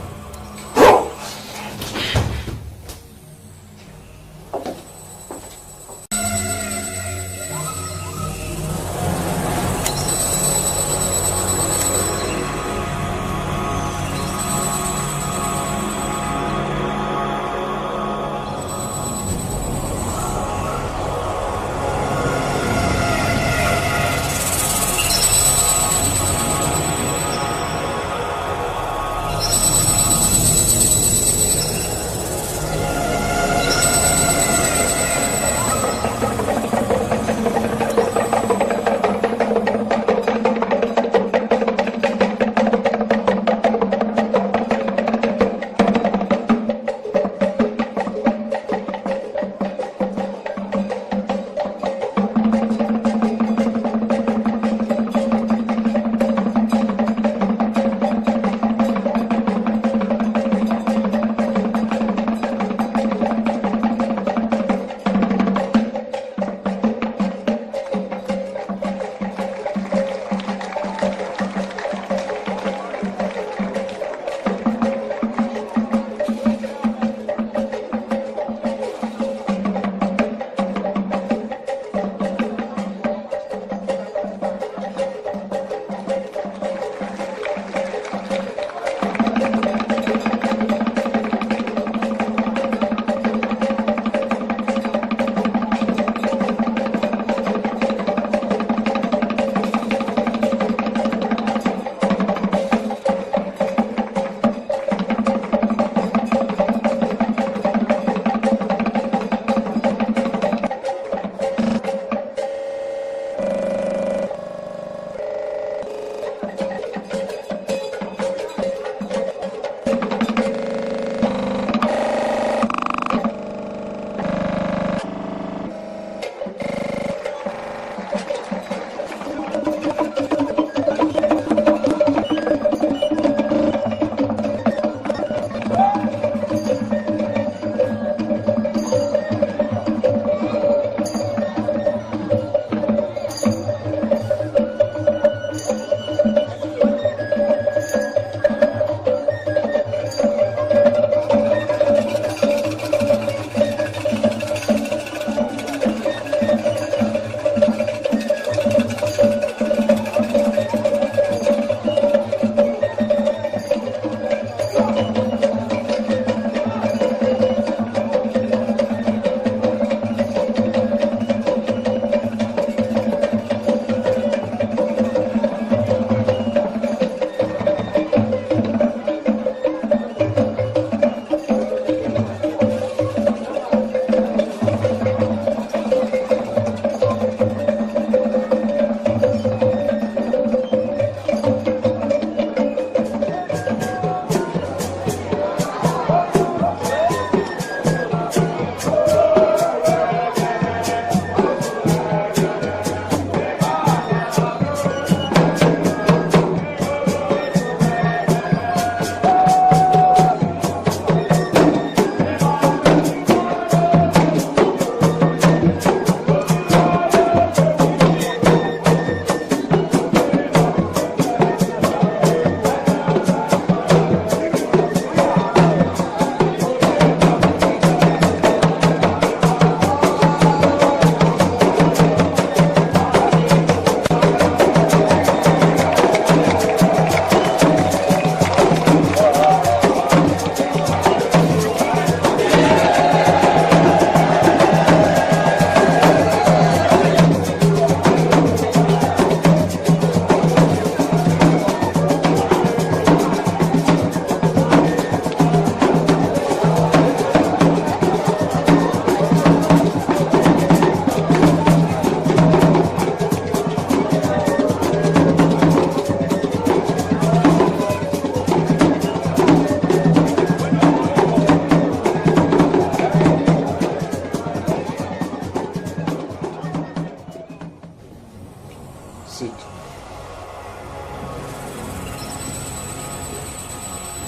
Sit.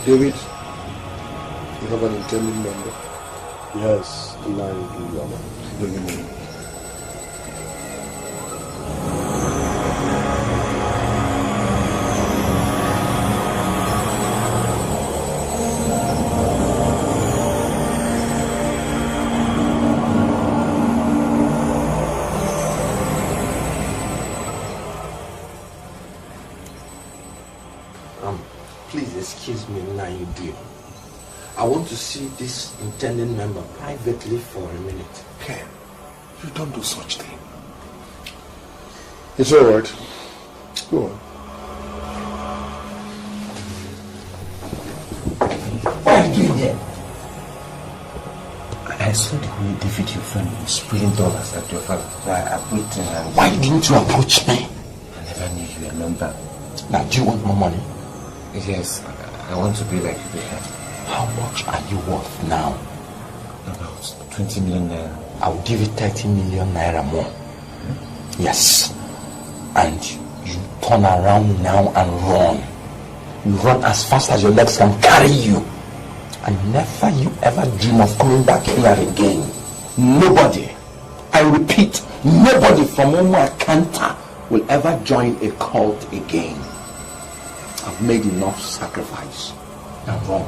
David, you have an intended member? Yes, Nine. Bring him in. Please excuse me now, you dear. I want to see this intending member privately for a minute. Ken, you don't do such thing. It's all right. Go on. What are you doing here? I saw the way you defeat your friend in spilling dollars at your father. I put and... Why didn't you approach me? I never knew you were a member. Now, do you want more money? Yes, I want to be like you there. How much are you worth now? About 20 million naira. I'll give you 30 million naira more. Yes. And you turn around now and run. You run as fast as your legs can carry you. And never you ever dream of coming back here again. Nobody, I repeat, nobody from Umuakanta will ever join a cult again. I've made enough sacrifice. Now run.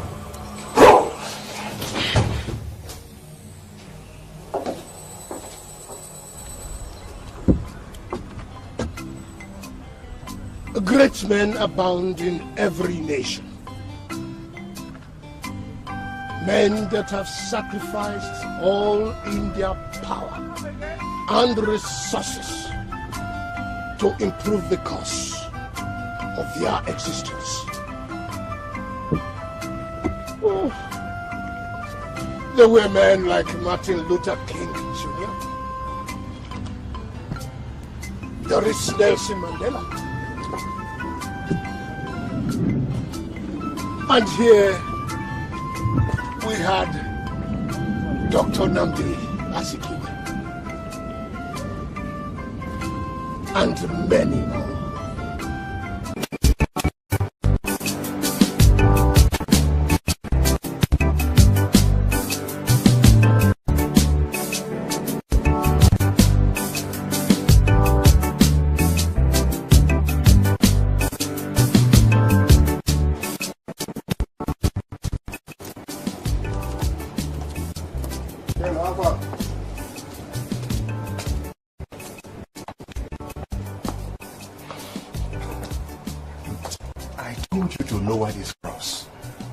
Great men abound in every nation. Men that have sacrificed all in their power and resources to improve the cause of their existence. Oh. There were men like Martin Luther King Jr. There is Nelson Mandela. And here we had Dr. Nnamdi Azikiwe and many more.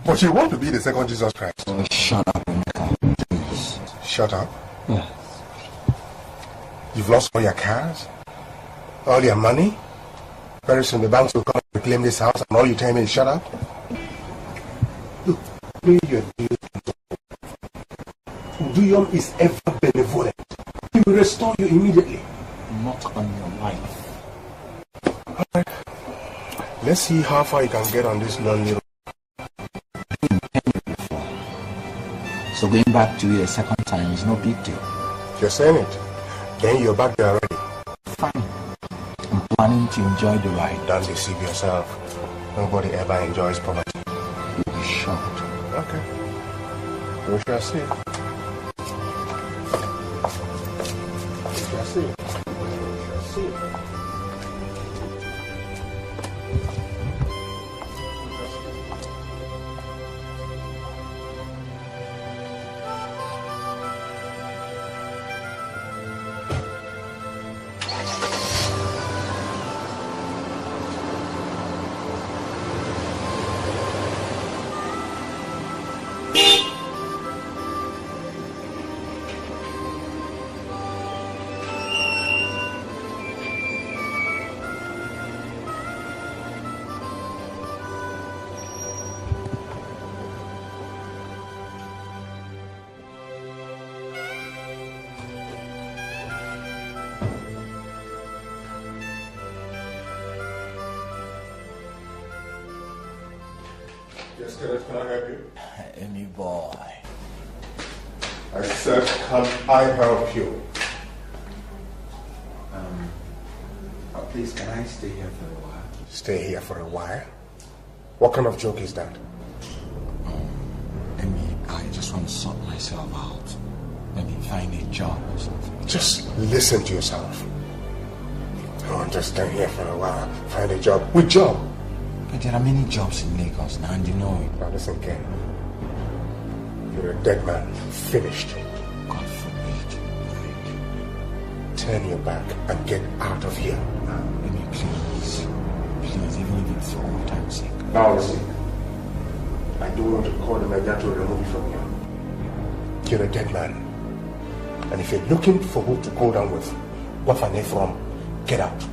But you want to be the second Jesus Christ. Oh, shut up, please. Shut up? Yeah. You've lost all your cars, all your money. Very soon the banks will come and reclaim this house, and all you tell me is shut up. Look, pay your dues. Uduyom is ever benevolent. He will restore you immediately. Not on your life. All right. Let's see how far you can get on this lonely road. So going back to it a second time is no big deal. You're saying it. Then you're back there already. Fine. I'm planning to enjoy the ride. Don't deceive yourself. Nobody ever enjoys poverty. You'll be shocked. Okay. We shall see. We shall see. We shall see. Yes, Kenneth, can I help you? Amy boy. I said, can I help you? Please, can I stay here for a while? Stay here for a while? What kind of joke is that? I just want to sort myself out. Maybe find a job or something. Just listen to yourself. Oh, just stay here for a while, find a job. Which job? But there are many jobs in Lagos now, and you know it. Now listen, Ken. You're a dead man. Finished. God forbid. Turn your back and get out of here. Let me please. Please, even if it's for all time's sake. Now listen. I don't want to call the Nigeria to remove you from here. You're a dead man. And if you're looking for who to go down with, what for name from, get out.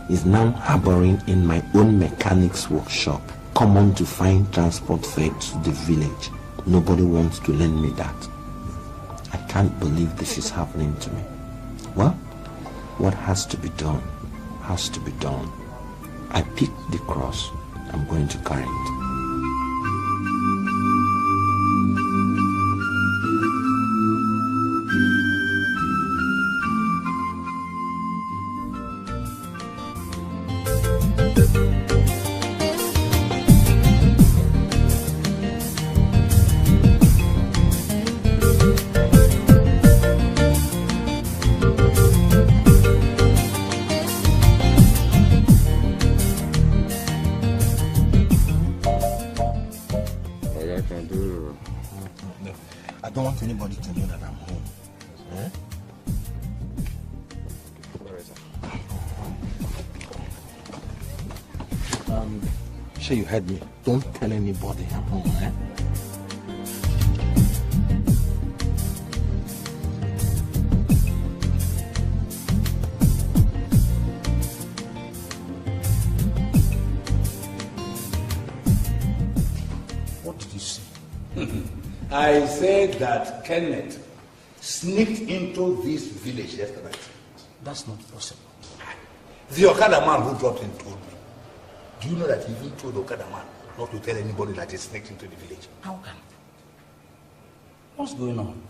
Is now harboring in my own mechanic's workshop. Common to find transport fare to the village. Nobody wants to lend me that. I can't believe this is happening to me. Well, what has to be done, has to be done. I picked the cross. I'm going to carry it. I don't want anybody to know that I'm home. Eh? Where is it? Sure you heard me. Don't tell anybody I'm home, eh? What did you say? I said that Kenneth sneaked into this village yesterday. That's not possible. The Okada man who dropped in told me. Do you know that he even told the Okada man not to tell anybody that he sneaked into the village? How can? What's going on?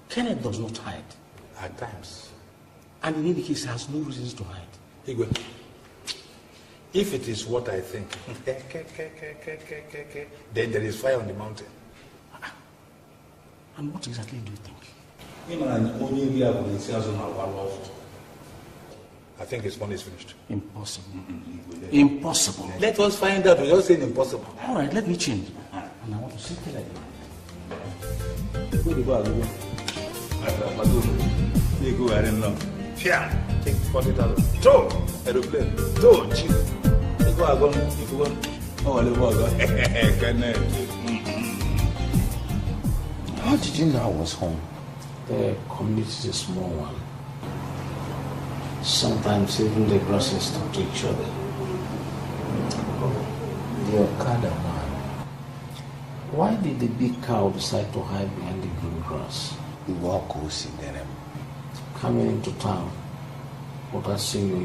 Kenneth does not hide. At times. And in any case, he has no reasons to hide. Igwe, If it is what I think, then there is fire on the mountain. And what exactly do you think? I think his money is finished. Impossible. Impossible. Let us find out. We're just saying impossible. All right, let me change. And I want to settle like that. Take 40,000. Two aeroplane. Two cheap. If you want. How did you know I was home? The community is a small one. Sometimes even the grasses talk to each other. The Okada man. Why did the big cow decide to hide behind the green grass? Coming into town without seeing you.